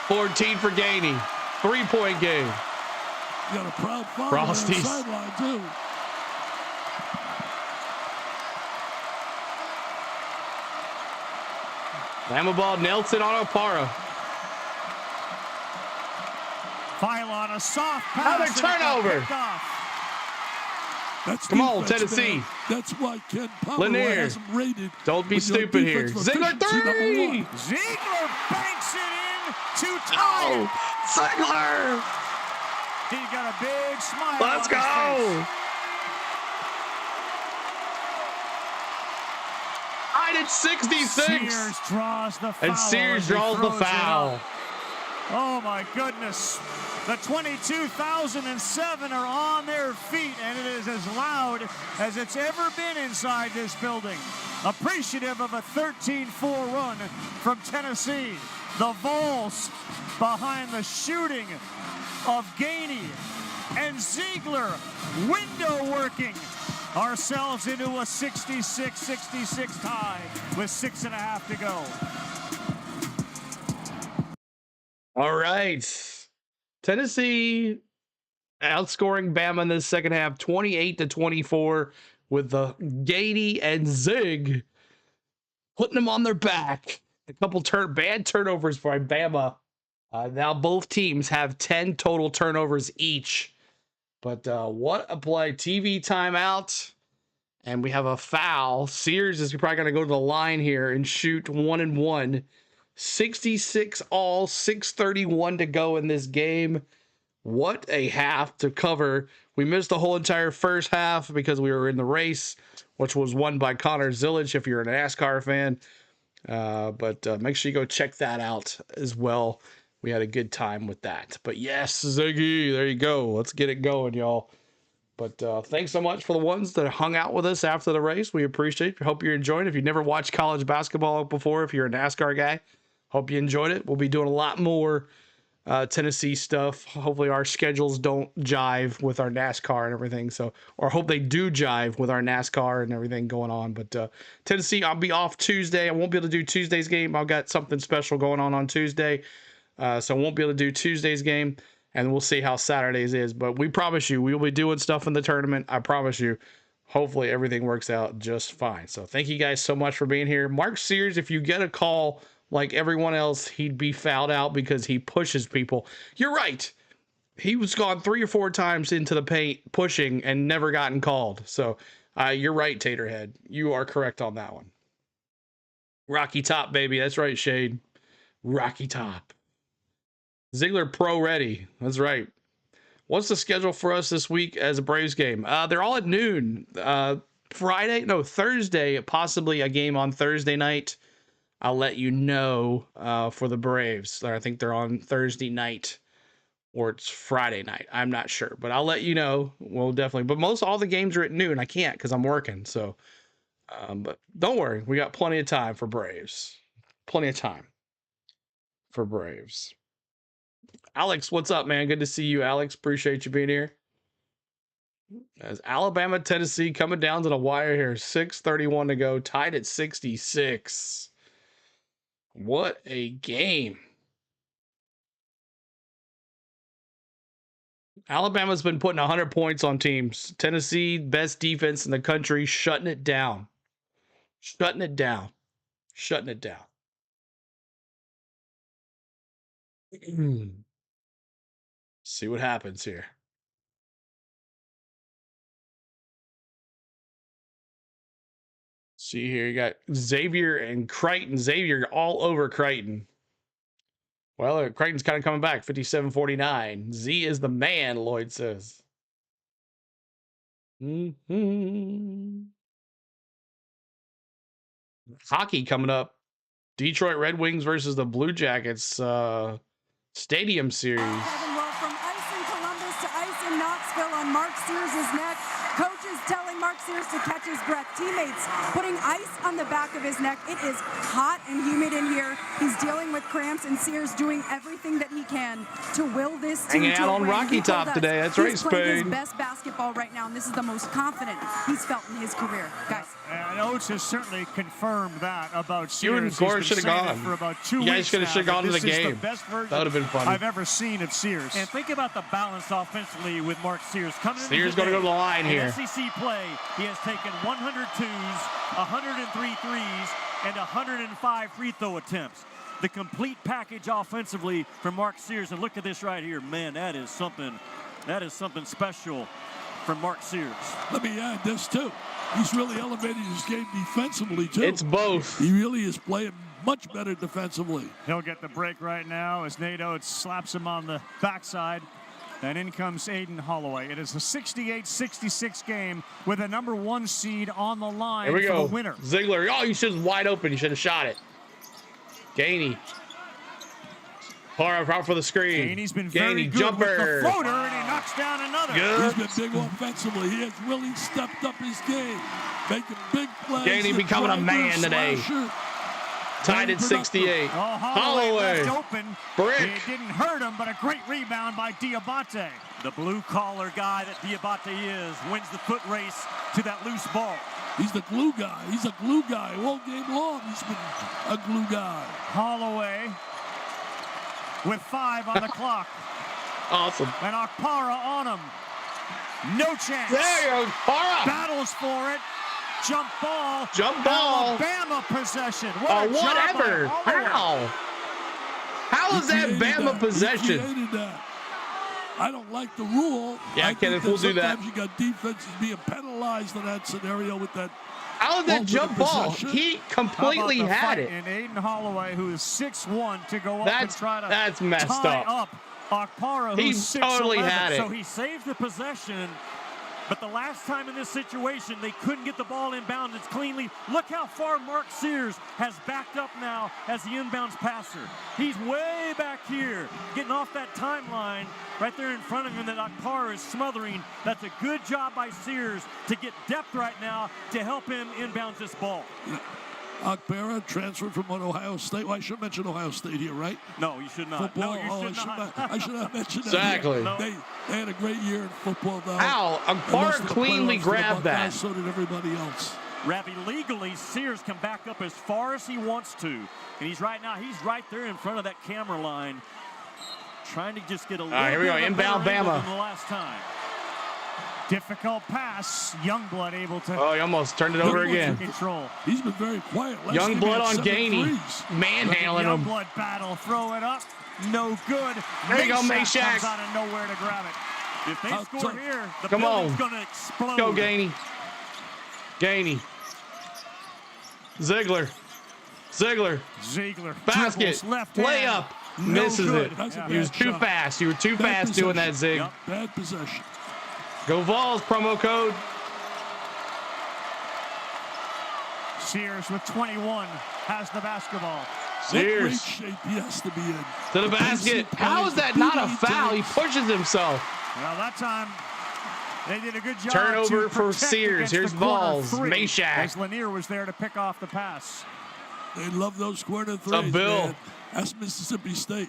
14 for Gainey. 3-point game. You got a proud father on the sideline, too. Bama ball, Nelson on Opara. Phylon, a soft pass. Another turnover. That's Come on, defense, Tennessee. Man. That's why Ken Pomeroy has him rated. Don't be stupid here. Ziegler 3. Ziegler banks it in to tie. Ziegler. He got a big smile. Let's go. I did 66. Sears draws the foul. And Sears draws the foul. Oh my goodness. The 22,007 are on their feet, and it is as loud as it's ever been inside this building. Appreciative of a 13-4 run from Tennessee. The Vols behind the shooting of Gainey and Ziegler window working ourselves into a 66-66 tie with 6.5 to go. All right. Tennessee outscoring Bama in the second half 28-24 with the Gainey and Zig putting them on their back. A couple bad turnovers by Bama. Now both teams have 10 total turnovers each. But what a play. TV timeout. And we have a foul. Sears is probably going to go to the line here and shoot 1-1. 66 all, 6:31 to go in this game. What a half to cover. We missed the whole entire first half because we were in the race, which was won by Connor Zilic if you're a NASCAR fan. But make sure you go check that out as well. We had a good time with that. But yes, Ziggy, there you go. Let's get it going, y'all. But thanks so much for the ones that hung out with us after the race. We appreciate it. Hope you're enjoying it. If you've never watched college basketball before, if you're a NASCAR guy, hope you enjoyed it. We'll be doing a lot more Tennessee stuff. Hopefully our schedules don't jive with our NASCAR and everything. So, or hope they do jive with our NASCAR and everything going on. But Tennessee, I'll be off Tuesday. I won't be able to do Tuesday's game. I've got something special going on Tuesday. So I won't be able to do Tuesday's game. And we'll see how Saturday's is. But we promise you, we will be doing stuff in the tournament. I promise you. Hopefully everything works out just fine. So thank you guys so much for being here. Mark Sears, if you get a call like everyone else, he'd be fouled out because he pushes people. You're right. He was gone 3 or 4 times into the paint pushing and never gotten called. So you're right, Taterhead. You are correct on that one. Rocky Top, baby. That's right, Shade. Rocky Top. Ziegler Pro ready. That's right. What's the schedule for us this week as a Braves game? They're all at noon. Thursday, possibly a game on Thursday night. I'll let you know for the Braves. I think they're on Thursday night or it's Friday night. I'm not sure, but I'll let you know. We'll definitely. But most all the games are at noon. I can't because I'm working. So, but don't worry. We got plenty of time for Braves. Plenty of time for Braves. Alex, what's up, man? Good to see you, Alex. Appreciate you being here. As Alabama, Tennessee coming down to the wire here. 6:31 to go. Tied at 66. What a game. Alabama's been putting 100 points on teams. Tennessee, best defense in the country, shutting it down. Shutting it down. Shutting it down. See what happens here. See here, you got Xavier and Crichton. Xavier all over Crichton. Well, Crichton's kind of coming back, 57-49. Z is the man, Lloyd says. Hockey coming up. Detroit Red Wings versus the Blue Jackets Stadium Series. Well, from ice in Columbus to ice in Knoxville on Mark Sears' neck. Coaches telling Mark Sears to catch his breath. Teammates putting ice on the back of his neck. It is hot and humid in here. He's dealing with cramps, and Sears doing everything that he can to will this team hanging out on win. Rocky Top today. That's right, He's playing his Spain. best basketball right now, and this is the most confident he's felt in his career. Guys. And Oates has certainly confirmed that about Sears. You and Gore should have gone. For about 2 You guys weeks should have now, gone to the this is game. best version That would have been fun. I've ever seen of Sears. And think about the balance offensively with Mark Sears. Sears going to go to the line here. In SEC play, he has taken 100 twos, 103 threes, and 105 free throw attempts. The complete package offensively for Mark Sears. And look at this right here. Man, that is something special from Mark Sears. Let me add this, too. He's really elevated his game defensively, too. It's both. He really is playing much better defensively. He'll get the break right now as Nate Oates slaps him on the backside. And in comes Aiden Holloway. It is a 68-66 game with a number 1 seed on the line Here we for go. the winner. Ziegler. Oh, you should have wide open. You should have shot it. Gainey. Out for the screen. Gainey's been very good jumper. with the floater, and he knocks down another. Good. He's been big offensively. He has really stepped up his game, making big plays. Gainey becoming a man today. Tied at 68. Holloway left open. Brick. It didn't hurt him, but a great rebound by Diabate. The blue-collar guy that Diabate is wins the foot race to that loose ball. He's the glue guy. He's a glue guy all game long. He's been a glue guy. Holloway with 5 on the clock. Awesome. And Okpara on him. No chance. There you go. Para. Battles for it. Jump ball. Jump ball. Alabama possession. What a job whatever. by Holloway. How is that Bama possession? He created that. I don't like the rule. Yeah, Kenneth, we'll do that. Sometimes you got defenses being penalized in that scenario with that. How is that jump ball? possession. He completely How about the had fight it. And Aiden Holloway, who is 6'1", to go up and try to that's messed tie up. Okpara, He who's 6'11". totally had it. So he saves the possession, but the last time in this situation, they couldn't get the ball inbounded cleanly. Look how far Mark Sears has backed up now as the inbounds passer. He's way back here, getting off that timeline right there in front of him that Okpara is smothering. That's a good job by Sears to get depth right now to help him inbounds this ball. Okpara transferred from Ohio State. Well, I should mention Ohio State here, right? No, you should not. Football. No, you should not. I should have mentioned that. Exactly. No. They had a great year in football, though. Ow, Okpara cleanly grabbed that. So did everybody else. Ravi, legally, Sears can back up as far as he wants to. And he's right there in front of that camera line, trying to just get a little here we go. bit of a Inbound better angle Bama. than the last time. Difficult pass. Youngblood able to. Oh, he almost turned it over again. Control. He's been very quiet. Youngblood on Gainey. Manhandling him. Youngblood battle. Throw it up. No good. There you go, Mayshak Mayshak. comes out of nowhere to grab it. If they score tough. here, the Come on. building's going to explode. Go, Gainey. Gainey. Ziegler. Ziegler. Basket. dribbles left Layup. hand. Misses No it. good. That's a He was bad too shot. fast. You were too Bad fast doing that, possession. Zig. Yep. Bad possession. Go Vols, promo code. Sears with 21 has the basketball. What great Sears shape he has to be in. to the basket. How is that not a foul? He pushes himself. Well, that time they did a good job. Turnover to for protect Sears. against Here's the corner Vols. three, Meshack. as Lanier was there to pick off the pass. They love those corner up, threes, Bill? man. That's Mississippi State.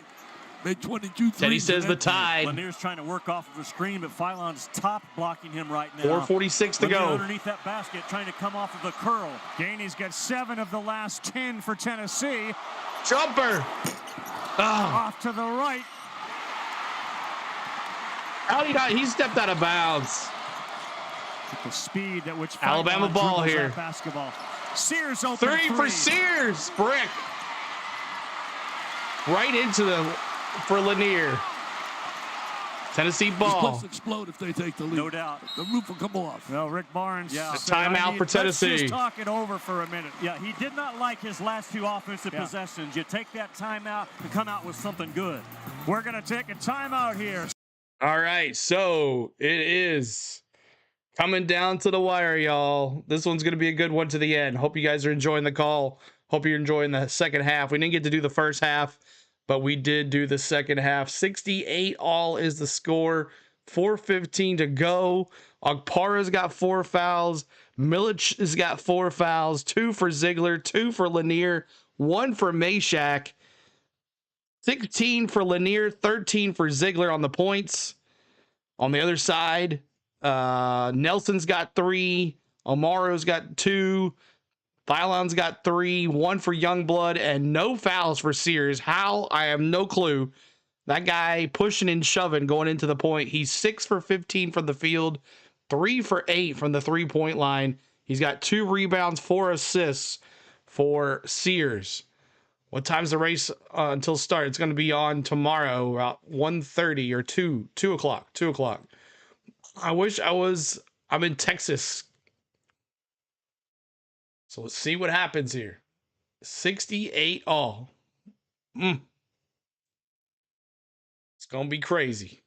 Made 22 threes. Teddy says in the that game. Tide. Lanier's trying to work off of a screen, but Philon's top blocking him right now. 4:46 to Lanier go. underneath that basket, trying to come off of the curl. Gainey's got 7 of the last 10 for Tennessee. Jumper. Oh, Off to the right. how did he not? He stepped out of bounds. The speed at which Alabama Philon ball dribbles here. that basketball. Sears open Three for Sears. Brick. Right into the for Lanier. Tennessee This ball. place will explode if they take the lead. No doubt. The roof will come off. Well, Rick Barnes. Yeah. said, Timeout for Let's Tennessee. just talk it over for a minute. Yeah, he did not like his last 2 offensive Yeah. possessions. You take that timeout and come out with something good. We're going to take a timeout here. All right, so it is coming down to the wire, y'all. This one's going to be a good one to the end. Hope you guys are enjoying the call. Hope you're enjoying the second half. We didn't get to do the first half, but we did do the second half. 68 all is the score. 4:15 to go. Okpara's got 4 fouls. Milic has got 4 fouls. 2 for Ziegler, 2 for Lanier, 1 for Meshack. 16 for Lanier, 13 for Ziegler on the points. On the other side, Nelson's got 3, Amaro's got 2, Philon's got 3, 1 for Youngblood, and no fouls for Sears. How? I have no clue. That guy pushing and shoving going into the point. He's 6 for 15 from the field, 3 for 8 from the 3-point line. He's got 2 rebounds, 4 assists for Sears. What time's the race until start? It's going to be on tomorrow about 1:30 or 2 o'clock. 2 o'clock. I wish I'm in Texas. So let's see what happens here. 68 all. It's going to be crazy.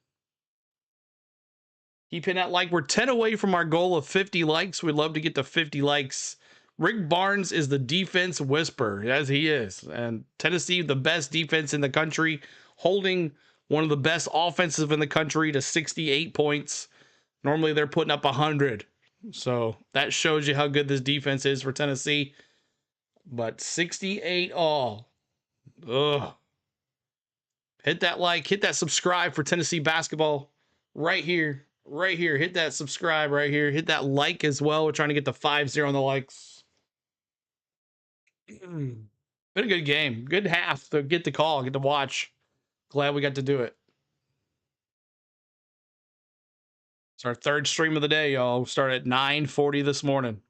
Keep hitting that like. We're 10 away from our goal of 50 likes. We'd love to get to 50 likes. Rick Barnes is the defense whisperer, as he is. And Tennessee, the best defense in the country, holding one of the best offensive in the country to 68 points. Normally they're putting up 100. So that shows you how good this defense is for Tennessee. But 68 all. Ugh. Hit that like, hit that subscribe for Tennessee basketball right here. Right here. Hit that subscribe right here. Hit that like as well. We're trying to get to 50 on the likes. Been a good game. Good half to get the call, get to watch. Glad we got to do it. It's our 3rd stream of the day, y'all. We started at 9:40 this morning.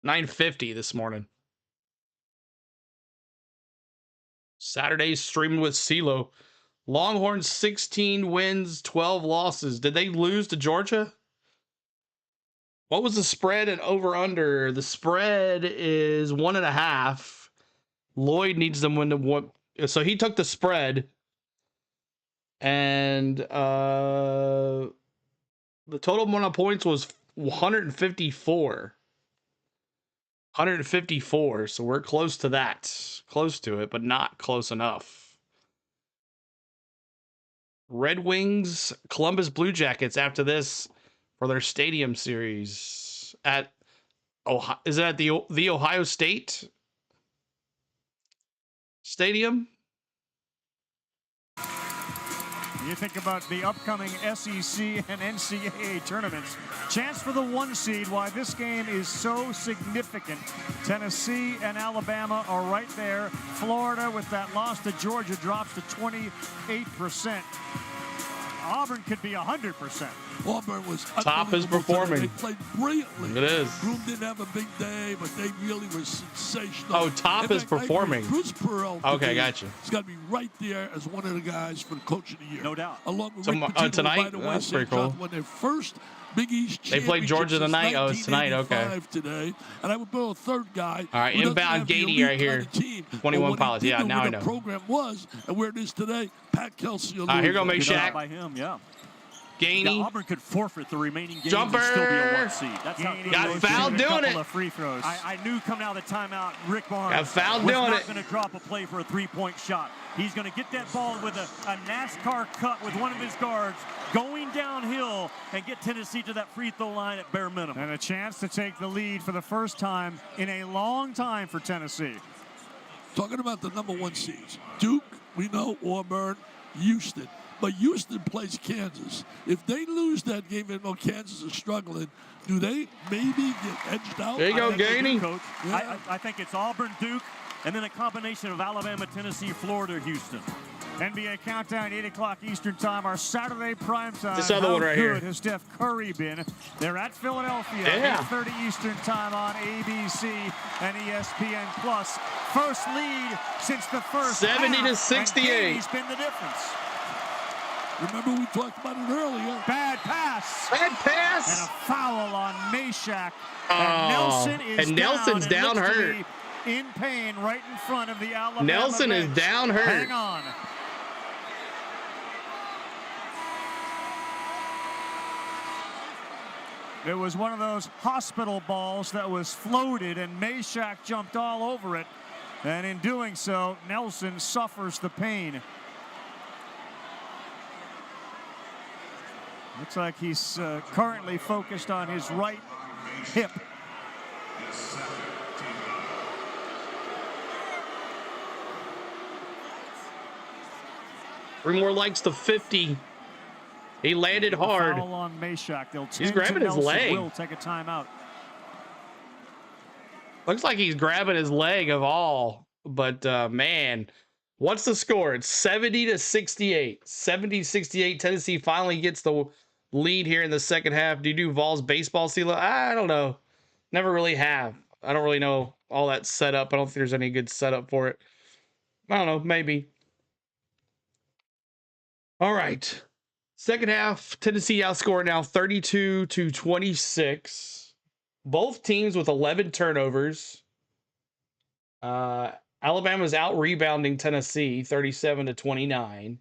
9:50 this morning. Saturday's streaming with CeeLo. Longhorns 16 wins, 12 losses. Did they lose to Georgia? What was the spread and over under? The spread is 1.5. Lloyd needs them win to one. So he took the spread. And the total amount of points was 154. 154. So we're close to that. Close to it, but not close enough. Red Wings, Columbus Blue Jackets after this for their stadium series at Ohio. Is it at the Ohio State Stadium? You think about the upcoming SEC and NCAA tournaments. Chance for the 1 seed, why this game is so significant. Tennessee and Alabama are right there. Florida, with that loss to Georgia, drops to 28%. Auburn could be 100%. Auburn was Top is unbelievable performing. today. They played brilliantly. It is. Broom didn't have a big day, but they really were sensational. Oh, Top In is fact, I agree. performing. Bruce Pearl. Okay, gotcha. He's got to be right there as one of the guys for the coach of the year. No doubt. Along with So, Rick Pitino, tonight? by the way, That's St. pretty cool. John, when they first Big East They play Georgia championships tonight. since Oh, it's tonight. Okay. 1985 today. And I would put a third guy. All right, who doesn't inbound have the Gainey elite right here. kind of team, 21 but what he pilots. did Yeah, know now where I know. the program was and where it is today. Pat Kelsey. All right, here go Good Shaq. job by him, yeah. Gainey. Yeah, Auburn could forfeit the remaining games Jumper. and still be a 1 seed. That's how Gainey Got was fouled shooting a doing couple it. of free throws. I knew coming out of the timeout, Rick Barnes Got fouled was doing not it. going to drop a play for a three-point shot. He's going to get that ball with a NASCAR cut with one of his guards, going downhill and get Tennessee to that free throw line at bare minimum. And a chance to take the lead for the first time in a long time for Tennessee. Talking about the number 1 seeds. Duke, we know, Auburn, Houston. But Houston plays Kansas. If they lose that game, even though Kansas is struggling, do they maybe get edged out? There you go, I think they do, Gainey. Coach. Yeah. I think it's Auburn, Duke, and then a combination of Alabama, Tennessee, Florida, Houston. NBA countdown, 8 o'clock Eastern time, our Saturday primetime. This other How one right good here. has Steph Curry been? They're at Philadelphia, Yeah. 8:30 Eastern time on ABC and ESPN+. First lead since the first 70 half, to and 68. Gainey's been the difference. Remember we talked about it earlier. Bad pass. Bad And a pass. foul on Meshack. Oh, And Nelson is and Nelson's down, down and looks to hurt. be in pain right in front of the Alabama Nelson is bench. down hurt. Hang on. It was one of those hospital balls that was floated, and Meshack jumped all over it. And in doing so, Nelson suffers the pain. Looks like he's currently focused on his right hip. Three more likes to 50. He landed hard. Foul on Meshack. They'll He's tend grabbing to his Nelson. leg. Will take a timeout. Looks like he's grabbing his leg of all. But, man, what's the score? It's 70 to 68. 70-68. Tennessee finally gets the lead here in the second half. Do you do Vols baseball, CeeLo? I don't know. Never really have. I don't really know all that setup. I don't think there's any good setup for it. I don't know. Maybe. All right. Second half, Tennessee outscored now 32 to 26. Both teams with 11 turnovers. Alabama's out rebounding Tennessee 37 to 29.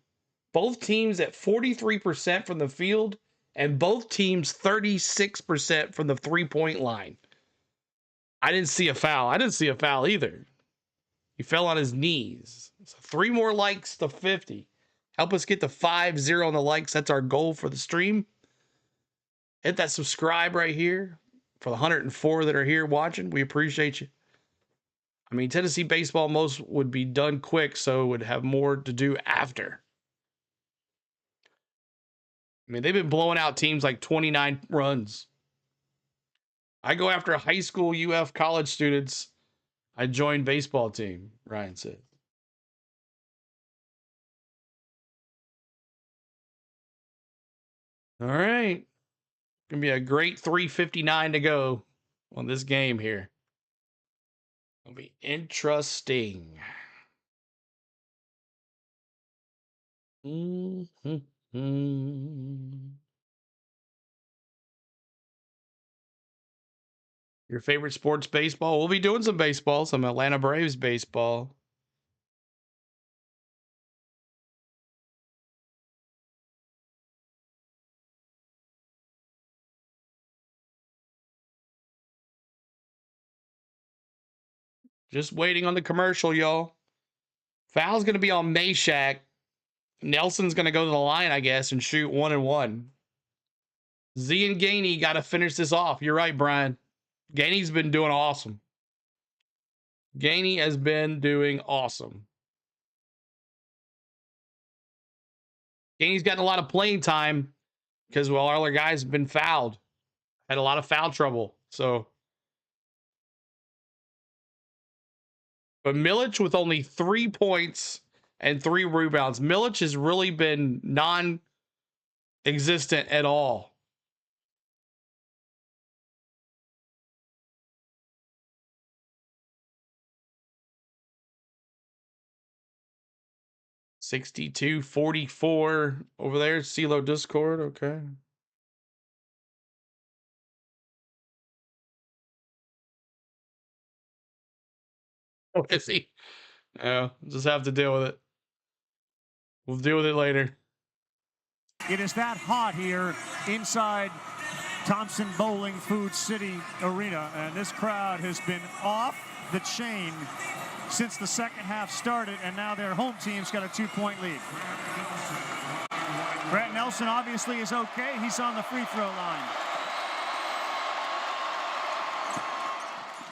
Both teams at 43% from the field, and both teams 36% from the three-point line. I didn't see a foul. I didn't see a foul either. He fell on his knees. So 3 more likes to 50. Help us get to 5-0 on the likes. That's our goal for the stream. Hit that subscribe right here for the 104 that are here watching. We appreciate you. I mean, Tennessee baseball most would be done quick, so it would have more to do after. I mean, they've been blowing out teams like 29 runs. I go after high school UF college students. I joined baseball team, Ryan said. All right. Gonna be a great 3:59 to go on this game here. It'll be interesting. Your favorite sports baseball? We'll be doing some baseball, some Atlanta Braves baseball. Just waiting on the commercial, y'all. Foul's going to be on Meshack. Nelson's going to go to the line, I guess, and shoot 1-1. Z and Gainey got to finish this off. You're right, Brian. Gainey's been doing awesome. Gainey has been doing awesome. Gainey's gotten a lot of playing time because, well, our other guys have been fouled. Had a lot of foul trouble. So, but Milic with only 3 points and 3 rebounds. Milic has really been non-existent at all. $62-44 over there. CeeLo Discord. Okay. Oh, is he? No, just have to deal with it. We'll deal with it later. It is that hot here inside Thompson Bowling Food City Arena, and this crowd has been off the chain since the second half started, and now their home team's got a 2-point lead. Brett Nelson obviously is okay. He's on the free throw line.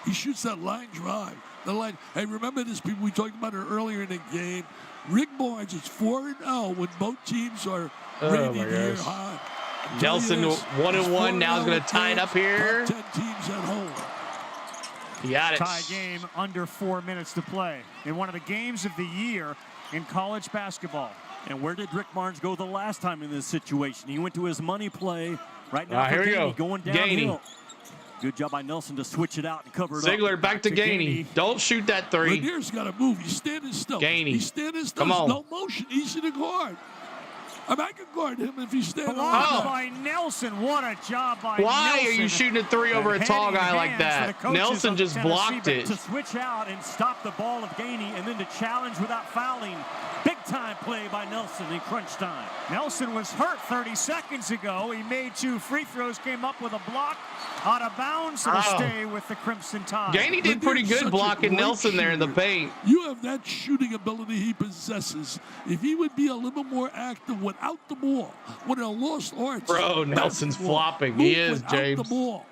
He shoots that line drive. The line. Hey, remember this, people? We talked about it earlier in the game. Rick Barnes is 4-0 when both teams are rated here high. Nelson 1-1. Now he's going to tie it up here. Top 10 teams at home. He got it. Tie game under 4 minutes to play in one of the games of the year in college basketball. And where did Rick Barnes go the last time in this situation? He went to his money play. Right now, here we go. Going downhill. Good job by Nelson to switch it out and cover it up. Ziegler back to Gainey. Don't shoot that three. Lanier's got to move. He's standing still. Gainey. He's standing still. Come on. No motion. Easy to guard. I can guard him if he's standing. Blocked by Nelson. What a job by Nelson. Why are you shooting a three over a tall guy like that? Nelson just blocked it. To switch out and stop the ball of Gainey, and then to challenge without fouling. Big time play by Nelson in crunch time. Nelson was hurt 30 seconds ago. He made 2 free throws, came up with a block. Out of bounds, it'll stay with the Crimson Tide. Gainey did pretty good blocking Nelson there in the paint. You have that shooting ability he possesses. If he would be a little more active without the ball, would have lost arts. Bro, Nelson's flopping. He is, James. The ball.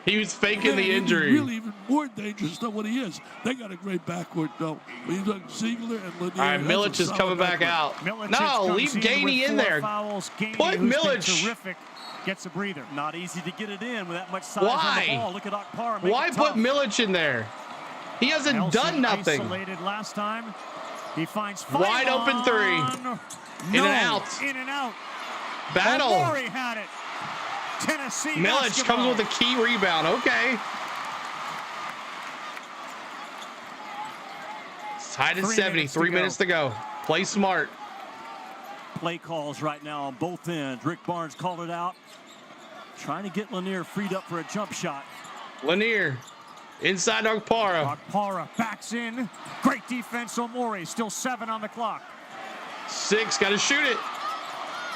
He was faking the injury. He's really even more dangerous than what he is. They got a great backcourt, though. When you look Ziegler and Lanier. All right, Milic is coming back out. No, leave Gainey in there. Put Milic. Terrific. Gets a breather. Not easy to get it in with that much size on the ball. Look at Akpar. Why put Milic in there? He hasn't done nothing. Isolated last time. He finds wide open three. In and out. In and out. Battle. Murray had it. Tennessee. Milic comes with a key rebound. Okay. It's tied at 70. 3 minutes to go. Play smart. Play calls right now on both ends. Rick Barnes called it out. Trying to get Lanier freed up for a jump shot. Lanier inside Akpara. Akpara backs in. Great defense, Omori. Still 7 on the clock. 6, got to shoot it.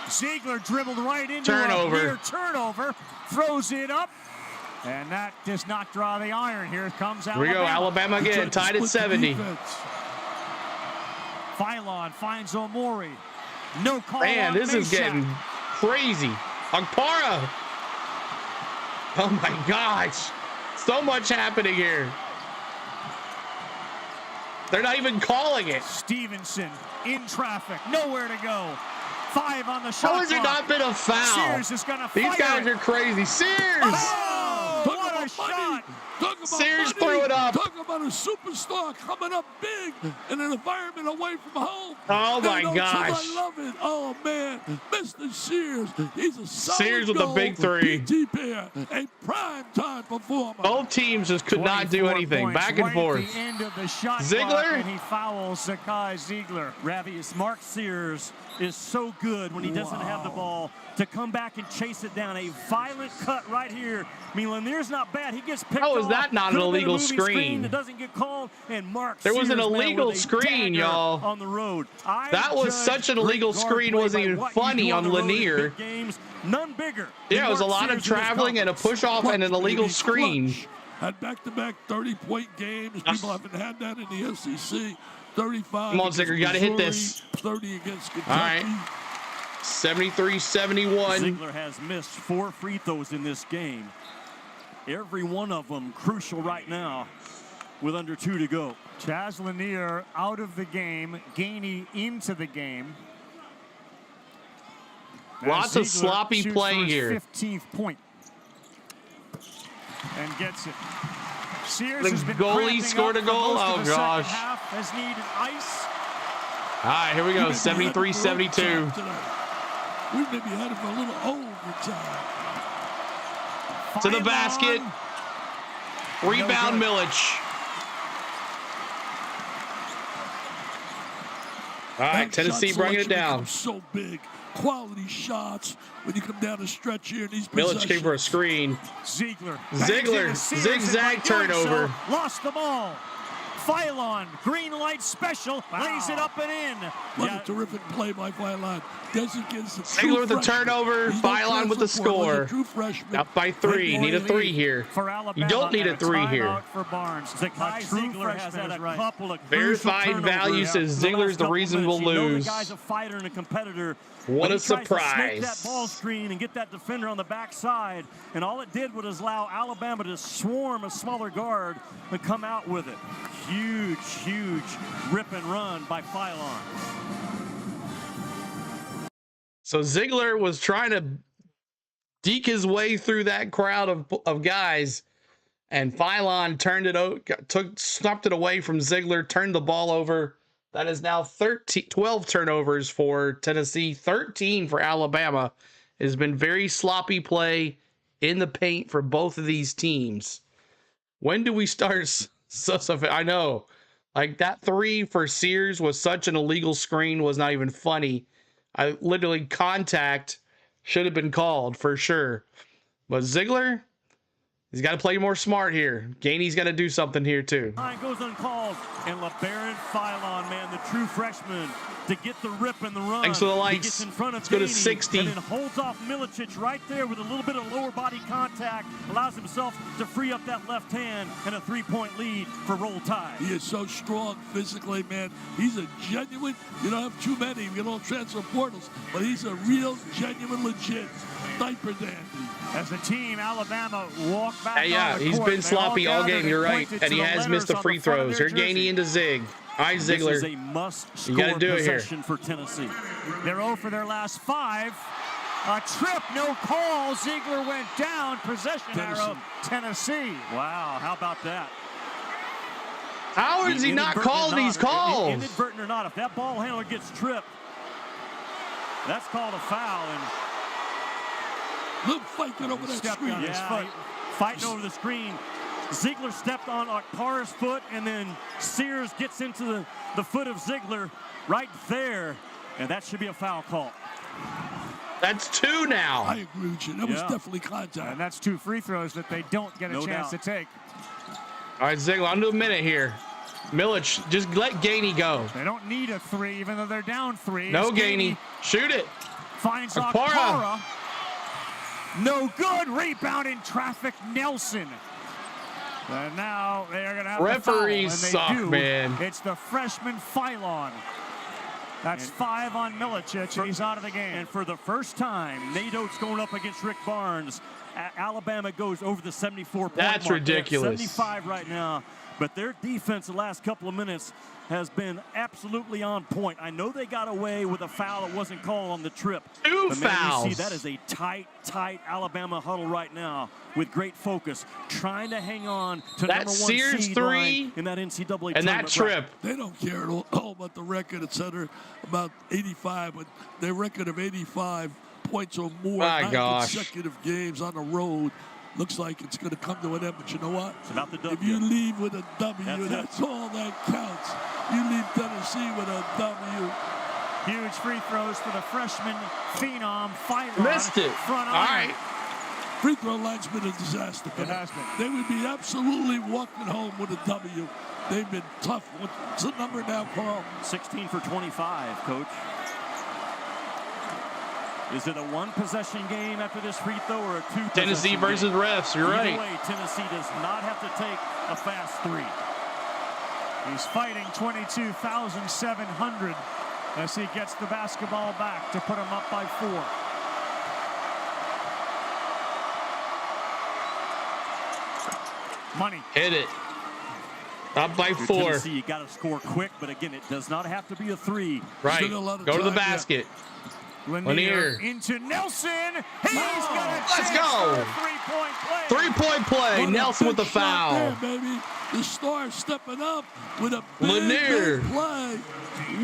Ziegler dribbled right into turnover. A near turnover. Throws it up. And that does not draw the iron. Here comes Alabama. Here we go, Alabama again, tied at 70. Phylon finds Omori. No call. Man, this is getting crazy. Akpara. Oh my gosh. So much happening here. They're not even calling it. Stevenson in traffic. Nowhere to go. 5 on the shot. How has there not been a foul? Sears is going to fire. These guys are crazy. Sears. Oh, what a shot. Sears threw it up. Talk about a superstar coming up big in an environment away from home. Oh my gosh. I love it. Oh man, Mr. Sears. He's a solid Sears with a big three. PT pair, a prime time performer. Both teams just could not do anything. Back and forth. At the end of the shot Ziegler. And he fouls Zakai Ziegler. Ravius Mark Sears is so good when he doesn't have the ball to come back and chase it down. A violent cut right here. I mean, Lanier's not bad. He gets picked off. How is that not an illegal screen? That doesn't get called. And Mark there was Sears, an illegal screen, y'all. On the road. That was such an illegal screen. Wasn't even funny on Lanier. Games, none bigger. Yeah, it was a lot of traveling and a push off and an illegal screen. Had back-to-back 30-point games. People haven't had that in the SEC. 35. Come on, Ziegler, you got to hit this. 30 against Kentucky. All right. 73-71. Ziegler has missed 4 free throws in this game. Every one of them crucial right now with under 2 to go. Chaz Lanier out of the game. Gainey into the game. Lots of sloppy play here. 15th point. And gets it. Sears The has been goalie scored a goal. Oh gosh. Half has needed ice. All right, here we go. 73-72. We may be headed for a little overtime. To the basket. Rebound, Milic. All right, Tennessee bringing it down. So big. Quality shots when you come down the stretch here in these Milic came for a screen. Ziegler. Zigzag turnover. Lost the ball. Phylon, green light special, lays it up and in. What a terrific play by Phylon. Ziegler with the turnover, Phylon with the score. Up by 3. Need a 3 here. You don't need a 3 here. For Barnes. Zakai Ziegler has had a couple of verified value says Ziegler's the reason we'll lose. The guy's a fighter and a competitor. What a He tries to surprise. sneak that ball screen and get that defender on the backside, and all it did was allow Alabama to swarm a smaller guard and come out with it. Huge rip and run by Phylon. So Ziegler was trying to deke his way through that crowd of guys, and Phylon turned it snuffed it away from Ziegler, turned the ball over. That is now 12 turnovers for Tennessee, 13 for Alabama. It has been very sloppy play in the paint for both of these teams. When do we start? I know, like that 3 for Sears was such an illegal screen, was not even funny. I literally contact should have been called for sure. But Ziegler, he's got to play more smart here. Gainey's got to do something here too. Line goes uncalled, and LeBaron Phylon, man, the true freshman, to get the rip and the run. Thanks for the likes. He gets in front of Let's go to Gainey, 60. and then holds off Milicic right there with a little bit of lower body contact, allows himself to free up that left hand, and a 3-point lead for Roll Tide. He is so strong physically, man. He's a genuine, you don't have too many, we don't transfer portals, but he's a real, genuine, legit sniper dandy. As a team, Alabama walk back. Yeah, on the he's court. been They all sloppy all gathered game. You're right, pointed and to he the has letters missed the on free front of throws. their Here's Gainey jersey. into Zig. Ziegler. This is a must-score do it here. possession for Tennessee. They're 0 for their last 5. A trip, no call. Ziegler went down. Possession arrow, Tennessee. Wow, how about that? How is he not calling these calls? Inadvertent or not, if that ball handler gets tripped, that's called a foul. And Look, fighting over that Stepped screen. on his foot. Fighting over the screen. Ziegler stepped on Akpara's foot, and then Sears gets into the foot of Ziegler right there, and that should be a foul call. That's 2 now. I agree with you. That was definitely contact. And that's 2 free throws that they don't get a No chance doubt. to take. All right, Ziegler, under a minute here. Milic, just let Gainey go. They don't need a 3, even though they're down 3. No, As Gainey. Shoot it. finds Akpara. Akpara. No good. Rebound in traffic, Nelson. And now they are going to have Referees a foul, suck, and they do. man. It's the freshman Phylon. That's 5 on Milicic, and he's out of the game. And for the first time, Nate Oates going up against Rick Barnes. Alabama goes over the 74-point That's mark. They're at ridiculous. 75 right now. But their defense the last couple of minutes has been absolutely on point. I know they got away with a foul that wasn't called on the trip. 2 but man, fouls. you see that is a tight Alabama huddle right now with great focus, trying to hang on to That number 1 Sears seed 3 line in that NCAA tournament. And that trip. They don't care at all about the record, et cetera, about 85, but their record of 85 points or more, My 9 gosh. consecutive games on the road. Looks like it's going to come to an end, but you know what? It's about the W. If you leave with a W, That's that's all that counts. You leave Tennessee with a W. Huge free throws for the freshman phenom, Phylon. Missed it. Front All iron. right. Free throw line's been a disaster. It has been. They would be absolutely walking home with a W. They've been tough. What's the number now, Carl? 16 for 25, Coach. Is it a 1-possession game after this free throw or a 2-possession Tennessee versus game? refs. You're Either right. way, Tennessee does not have to take a fast 3. He's fighting 22,700 as he gets the basketball back to put him up by 4. Money. Hit it. Up by For 4. Tennessee, you got to score quick, but again, it does not have to be a 3. Right. Still a lot of Go to the time, basket. Lanier into Nelson. He's got a Let's chance go. for a 3-point play. 3-point play. What a Nelson with the big shot foul. there, baby. The star stepping up with a big, Lanier. big play.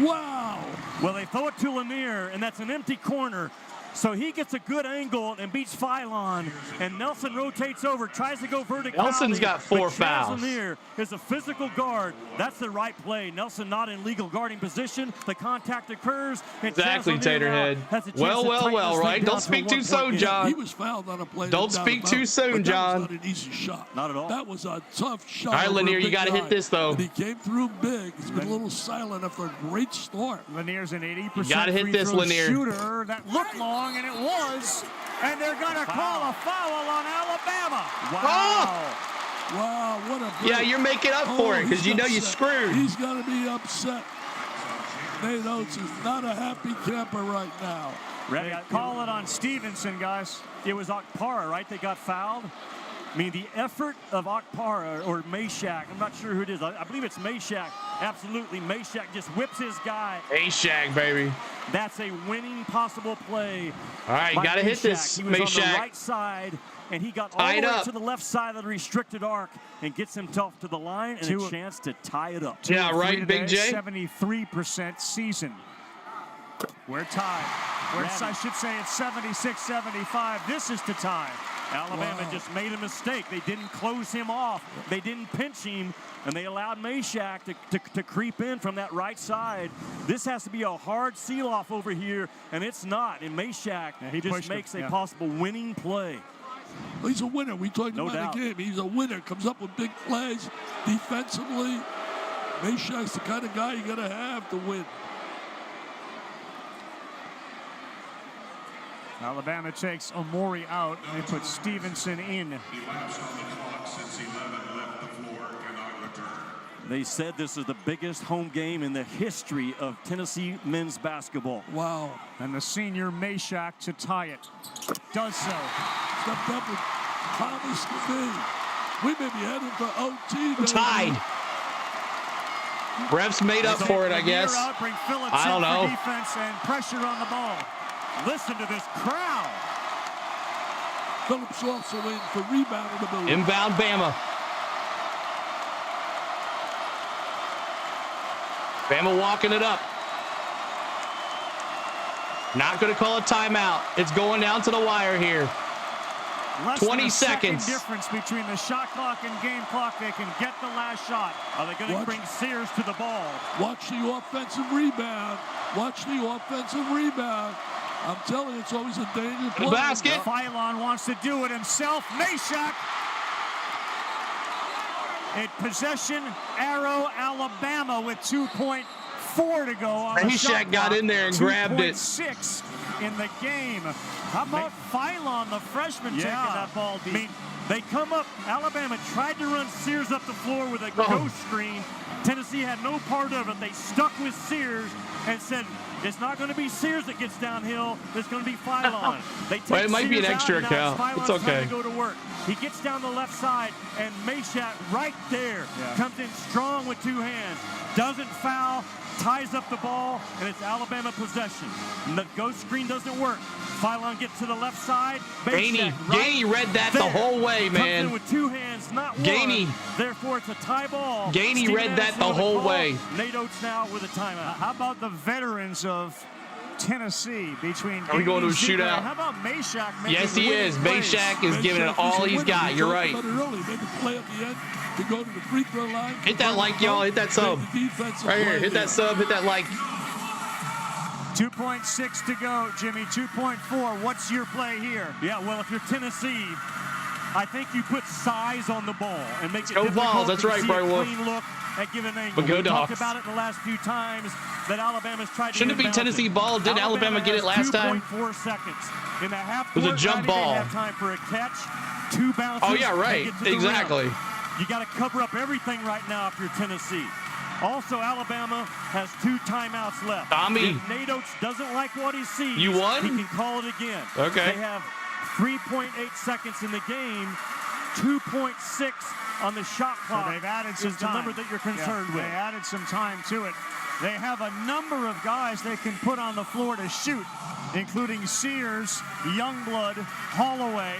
Wow. Well, they throw it to Lanier, and that's an empty corner. So he gets a good angle and beats Phylon, and Nelson rotates over, tries to go vertically. Nelson's got 4 fouls. Here is a physical guard. That's the right play. Nelson not in legal guarding position. The contact occurs. Exactly, Taterhead. Well, right? Don't speak too soon, John. He was fouled on a play. Don't speak too soon, John. That was not an easy shot. Not at all. That was a tough shot. All right, Lanier, you got to hit this, though. And he came through big. He's been a little silent after a great start. Lanier's an 80% You got to hit this, Lanier. shooter. That looked long, and it was. And they're going to call a foul on Alabama. Wow. Oh! Wow, what a break. Yeah, you're making up for it because you know you screwed. He's got to be upset. Nate Oates is not a happy camper right now. They call it on Stevenson, guys. It was Okpara, right? They got fouled. I mean, the effort of Okpara or Meshack, I'm not sure who it is. I believe it's Meshack. Absolutely, Meshack just whips his guy. A-Shag, baby. That's a winning possible play. All right, you got to hit this, He was on the Meshack. right side, and he got all the way to the left side of the restricted arc and gets himself to the line and a chance to tie it up. Yeah, right, Big J? 73% season. We're tied. I should say it's 76-75. This is to tie. Alabama just made a mistake. They didn't close him off. They didn't pinch him, and they allowed Meshack to creep in from that right side. This has to be a hard seal-off over here, and it's not. And Meshack just makes a possible winning play. Well, he's a winner. We talked about the game. He's a winner. Comes up with big plays defensively. Meshack's the kind of guy you got to have to win. Alabama takes Omori out. They put Stevenson in. They said this is the biggest home game in the history of Tennessee men's basketball. Wow. And the senior Meshack to tie it. Does so. Stepped up and promised to be. We may be headed for OT. We're tied. Refs made up for it, I guess. I don't know. Defense and pressure on the ball. Listen to this crowd. Phillips also in for rebound in the building. Inbound Bama. Bama walking it up. Not going to call a timeout. It's going down to the wire here. 20 seconds. Difference between the shot clock and game clock. They can get the last shot. Are they going to bring Sears to the ball? Watch the offensive rebound. Watch the offensive rebound. I'm telling you, it's always a dangerous play. Basket. Phylon wants to do it himself. Meshack. In possession, arrow, Alabama with 2.4 to go on the shot Meshack got in there and grabbed it. 2.6 in the game. How about Phylon, the freshman, taking that ball deep? I mean, they come up. Alabama tried to run Sears up the floor with a ghost screen. Tennessee had no part of it. They stuck with Sears and said, it's not going to be Sears that gets downhill. It's going to be Phylon. They take it might be an extra account. It's okay. To go to work. He gets down the left side, and Meshack right there comes in strong with 2 hands. Doesn't foul, ties up the ball, and it's Alabama possession. And the ghost screen doesn't work. Phylon gets to the left side. Gainey read that the whole way, man. Comes in with 2 hands, not one. Gainey. Therefore, it's a tie ball. Gainey read that the whole way. Nate Oates now with a timeout. How about the veterans of Tennessee between? Are we going to a shootout? How about Meshack? Yes, he is. Meshack is giving it all he's got. You're right. Made the play at the end to go to the free throw line. Hit that like, y'all. Hit that sub. Right here. Hit that sub. Hit that like. 2.6 to go, Jimmy. 2.4. What's your play here? Yeah, well, if you're Tennessee, I think you put size on the ball and make it go Vols. That's right, Brian Wolf. Clean look at given angle. But go we talked Dogs. about it in the last few times that Alabama's tried to. Shouldn't it be Tennessee ball? Did Alabama get it last time? 2.4 seconds in the half. It was a jump ball. They have time for a catch, 2 bounces. Oh yeah, right. Exactly. You got to cover up everything right now if you're Tennessee. Also, Alabama has 2 timeouts left. Tommy. If Nate Oates doesn't like what he sees, You won? he can call it again. Okay. They have 3.8 seconds in the game, 2.6 on the shot clock. So they've added some is time. the number that you're concerned with. They added some time to it. They have a number of guys they can put on the floor to shoot, including Sears, Youngblood, Holloway.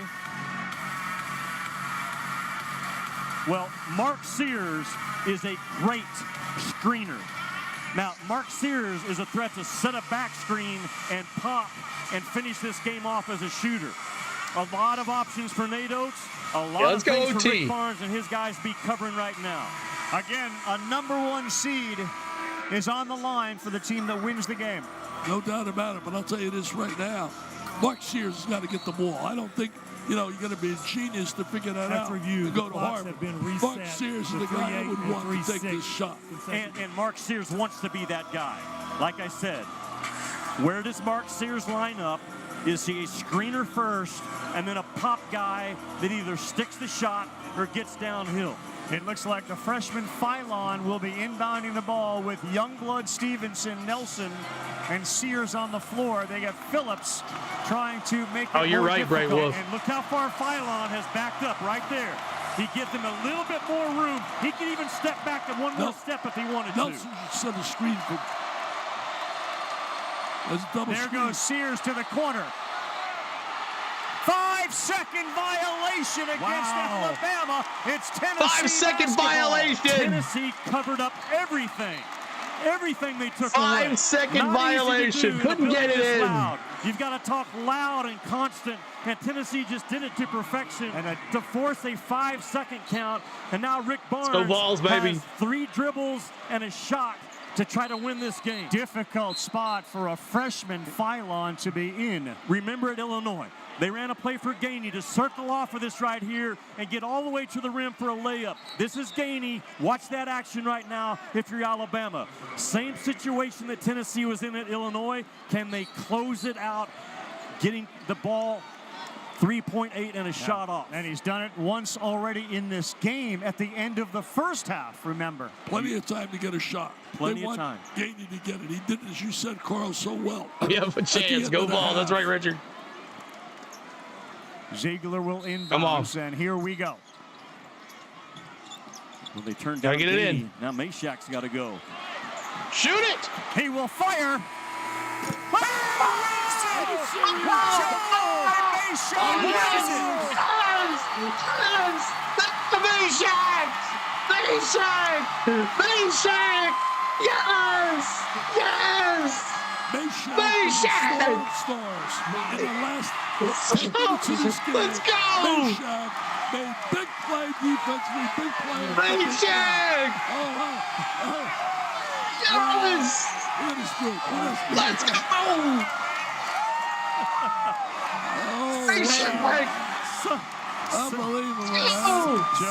Well, Mark Sears is a great screener. Now, Mark Sears is a threat to set a back screen and pop and finish this game off as a shooter. A lot of options for Nate Oates. A lot of things for Rick Barnes and his guys be covering right now. Again, a #1 seed is on the line for the team that wins the game. No doubt about it, but I'll tell you this right now. Mark Sears has got to get the ball. I don't think, you're going to be a genius to figure that out. Review, go to Harvard. Mark Sears is the guy I would want to take this shot. And Mark Sears wants to be that guy. Like I said, where does Mark Sears line up? Is he a screener first and then a pop guy that either sticks the shot or gets downhill? It looks like the freshman Phylon will be inbounding the ball with Youngblood, Stevenson, Nelson, and Sears on the floor. They got Phillips trying to make it you're more right, Bray difficult. Wolf. And look how far Phylon has backed up right there. He gives him a little bit more room. He can even step back and one more step if he wanted Nelson to. set a screen for. There goes Sears to the corner. 5-second violation against Alabama. It's Tennessee. 5-second violation. Tennessee covered up everything. Everything they took away. 5-second violation. Couldn't get it in. Loud. You've got to talk loud and constant. And Tennessee just did it to perfection to force a 5-second count. And now Rick Barnes vols, baby. has 3 dribbles and a shot to try to win this game. Difficult spot for a freshman Phylon to be in. Remember at Illinois, they ran a play for Gainey to circle off of this right here and get all the way to the rim for a layup. This is Gainey. Watch that action right now if you're Alabama. Same situation that Tennessee was in at Illinois. Can they close it out, getting the ball 3.8 and a shot off? And he's done it once already in this game at the end of the first half, remember. Plenty of time to get a shot. Plenty of time. Gainey to get it. He did, as you said, Carl, so well. You have a chance. Go ball. That's right, Richard. Ziegler will inbound. Come on. And here we go. Well, they turned down Gotta get it Gainey. in. Now Mashak's got to go. Shoot it. He will fire. Stars. In the last 10 minutes of this game, Let's go. Mashak made big play defensively, big play. Mashak. Yes. What is good? Let's go. Unbelievable.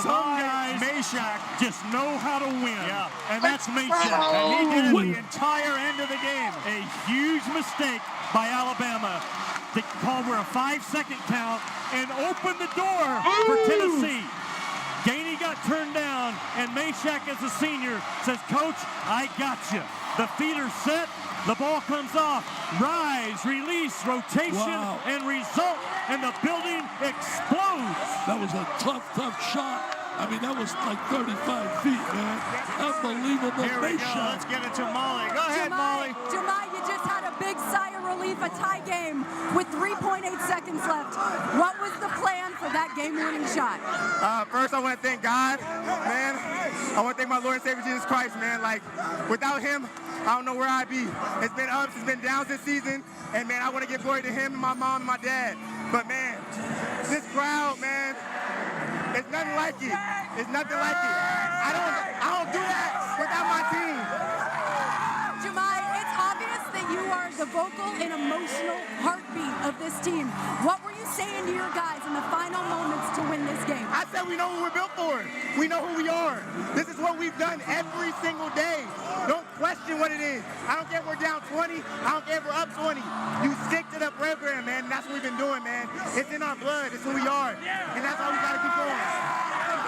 Some guys, Mashak, Just know how to win. Yeah. And that's Mashak. and he did it the entire end of the game. A huge mistake by Alabama to call for a 5-second count and open the door for Tennessee. Gainey got turned down, and Mashak, as a senior, says, "Coach, I got you." The feet are set. The ball comes off. Rise, release, rotation, and result, and the building explodes. That was a tough shot. I mean, that was like 35 feet, man. Unbelievable. Here we go. Let's get it to Molly. Go ahead, Molly. Jemai, you just had a big sigh of relief, a tie game with 3.8 seconds left. What was the plan for that game-winning shot? First, I want to thank God, man. I want to thank my Lord and Savior Jesus Christ, man. Like, without him, I don't know where I'd be. It's been ups, it's been downs this season, and man, I want to give glory to him and my mom and my dad. But man, this crowd, man, it's nothing like it. It's nothing like it. I don't do that without my team. Jemai, it's obvious that you are the vocal and emotional heartbeat of this team. What were you saying to your guys in the final moments to win this game? I said we know what we're built for. We know who we are. This is what we've done every single day. Don't question what it is. I don't care if we're down 20. I don't care if we're up 20. You stick to the program, man. That's what we've been doing, man. It's in our blood. It's who we are. And that's how we got to keep going.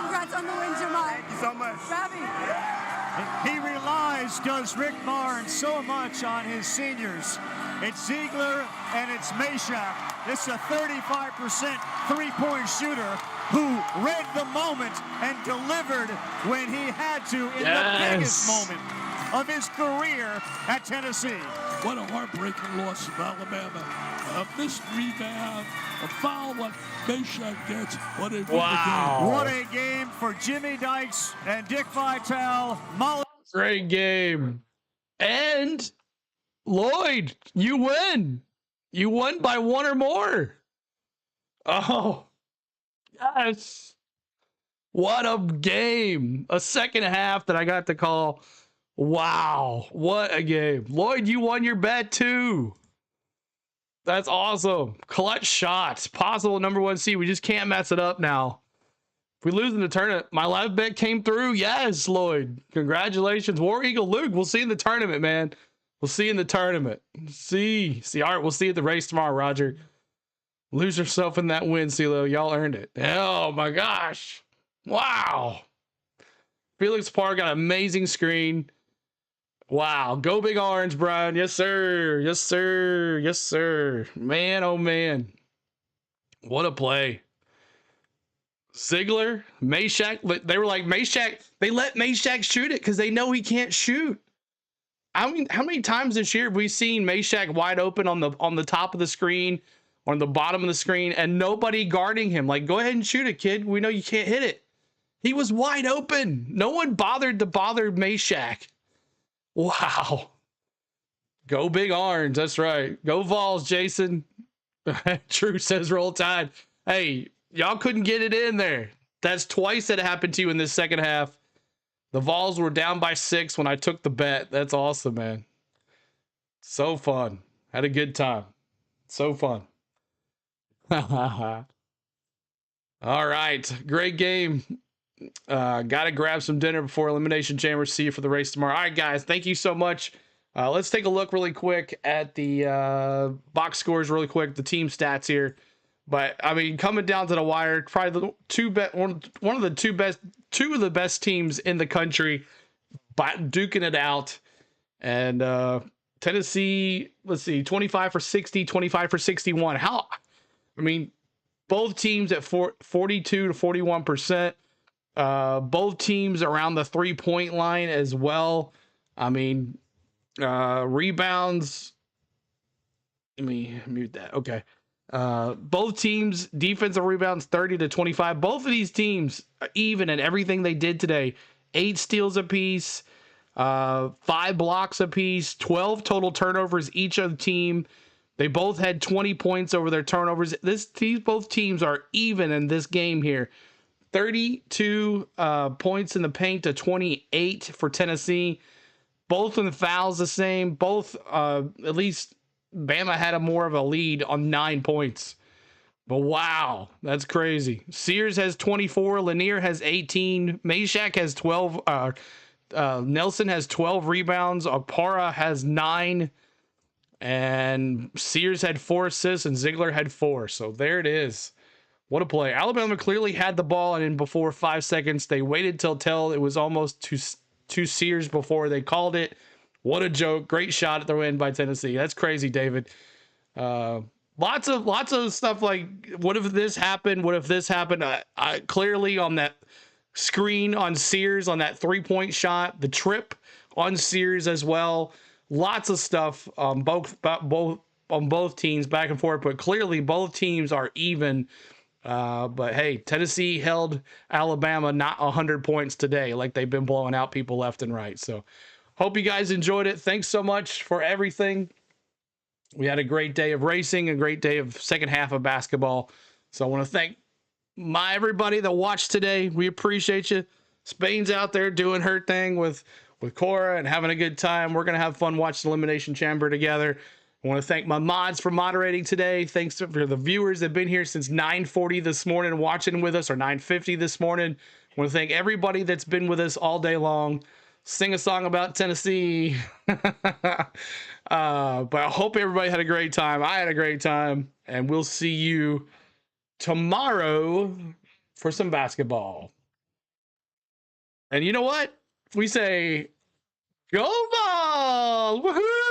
Congrats on the win, Jemai. Thank you so much. Ravi. He relies, does Rick Barnes, so much on his seniors. It's Ziegler and it's Mashak. This is a 35% three-point shooter who read the moment and delivered when he had to in the biggest moment of his career at Tennessee. What a heartbreaking loss of Alabama. A missed rebound, a foul like Mashak gets. What a game. What a game for Jimmy Dykes and Dick Vitale. Great game. And Lloyd, you win. You won by one or more. Oh, yes. What a game. A second half that I got to call. Wow. What a game. Lloyd, you won your bet too. That's awesome. Clutch shots. Possible number one seed. We just can't mess it up now. If we lose in the tournament, my live bet came through. Yes, Lloyd. Congratulations. War Eagle Luke, we'll see you in the tournament, man. We'll see you in the tournament. See. All right, we'll see you at the race tomorrow, Roger. Lose yourself in that win, CeeLo. Y'all earned it. Oh, my gosh. Wow. Felix Parr got an amazing screen. Wow. Go Big Orange, Brian. Yes, sir. Yes, sir. Yes, sir. Man, oh, man. What a play. Ziegler, Meshack, they were like, Meshack, they let Meshack shoot it because they know he can't shoot. I mean, how many times this year have we seen Meshack wide open on the top of the screen or on the bottom of the screen and nobody guarding him? Like, go ahead and shoot it, kid. We know you can't hit it. He was wide open. No one bothered to bother Meshack. Wow. Go Big Orange. That's right. Go Vols, Jason. True says Roll Tide. Hey, y'all couldn't get it in there. That's twice that happened to you in this second half. The Vols were down by 6 when I took the bet. That's awesome, man. So fun. Had a good time. So fun. All right. Great game. Gotta grab some dinner before Elimination Chamber. See you for the race tomorrow. All right, guys. Thank you so much. Let's take a look really quick at the box scores really quick, the team stats here. But I mean, coming down to the wire, probably one of the best teams in the country, duking it out. And Tennessee, let's see, 25 for 60, 25 for 61. Both teams at 42 to 41%. Both teams around the 3-point line as well. I mean, rebounds. Let me mute that. Okay. Both teams defensive rebounds 30 to 25. Both of these teams even in everything they did today. 8 steals apiece, 5 blocks apiece, 12 total turnovers each of the team. They both had 20 points over their turnovers. Both teams are even in this game here. 32 points in the paint to 28 for Tennessee. Both in the fouls the same. Both at least Bama had more of a lead on 9 points. But wow, that's crazy. Sears has 24. Lanier has 18. Meshack has 12. Nelson has 12 rebounds. Okpara has 9. And Sears had 4 assists and Ziegler had 4. So there it is. What a play. Alabama clearly had the ball, and in before 5 seconds, they waited till it was almost to Sears before they called it. What a joke. Great shot at the win by Tennessee. That's crazy, David. Lots of stuff like, what if this happened? What if this happened? Clearly on that screen on Sears, on that 3-point shot, the trip on Sears as well. Lots of stuff on both teams back and forth, but clearly both teams are even. But hey, Tennessee held Alabama not 100 points today, like they've been blowing out people left and right. So hope you guys enjoyed it. Thanks so much for everything. We had a great day of racing, a great day of second half of basketball. So I want to thank everybody that watched today. We appreciate you. Spain's out there doing her thing with Cora and having a good time. We're going to have fun watching Elimination Chamber together. I want to thank my mods for moderating today. Thanks for the viewers that have been here since 9:40 this morning watching with us, or 9:50 this morning. I want to thank everybody that's been with us all day long. Sing a song about Tennessee. But I hope everybody had a great time. I had a great time. And we'll see you tomorrow for some basketball. And you know what? We say, go Vols! Woohoo!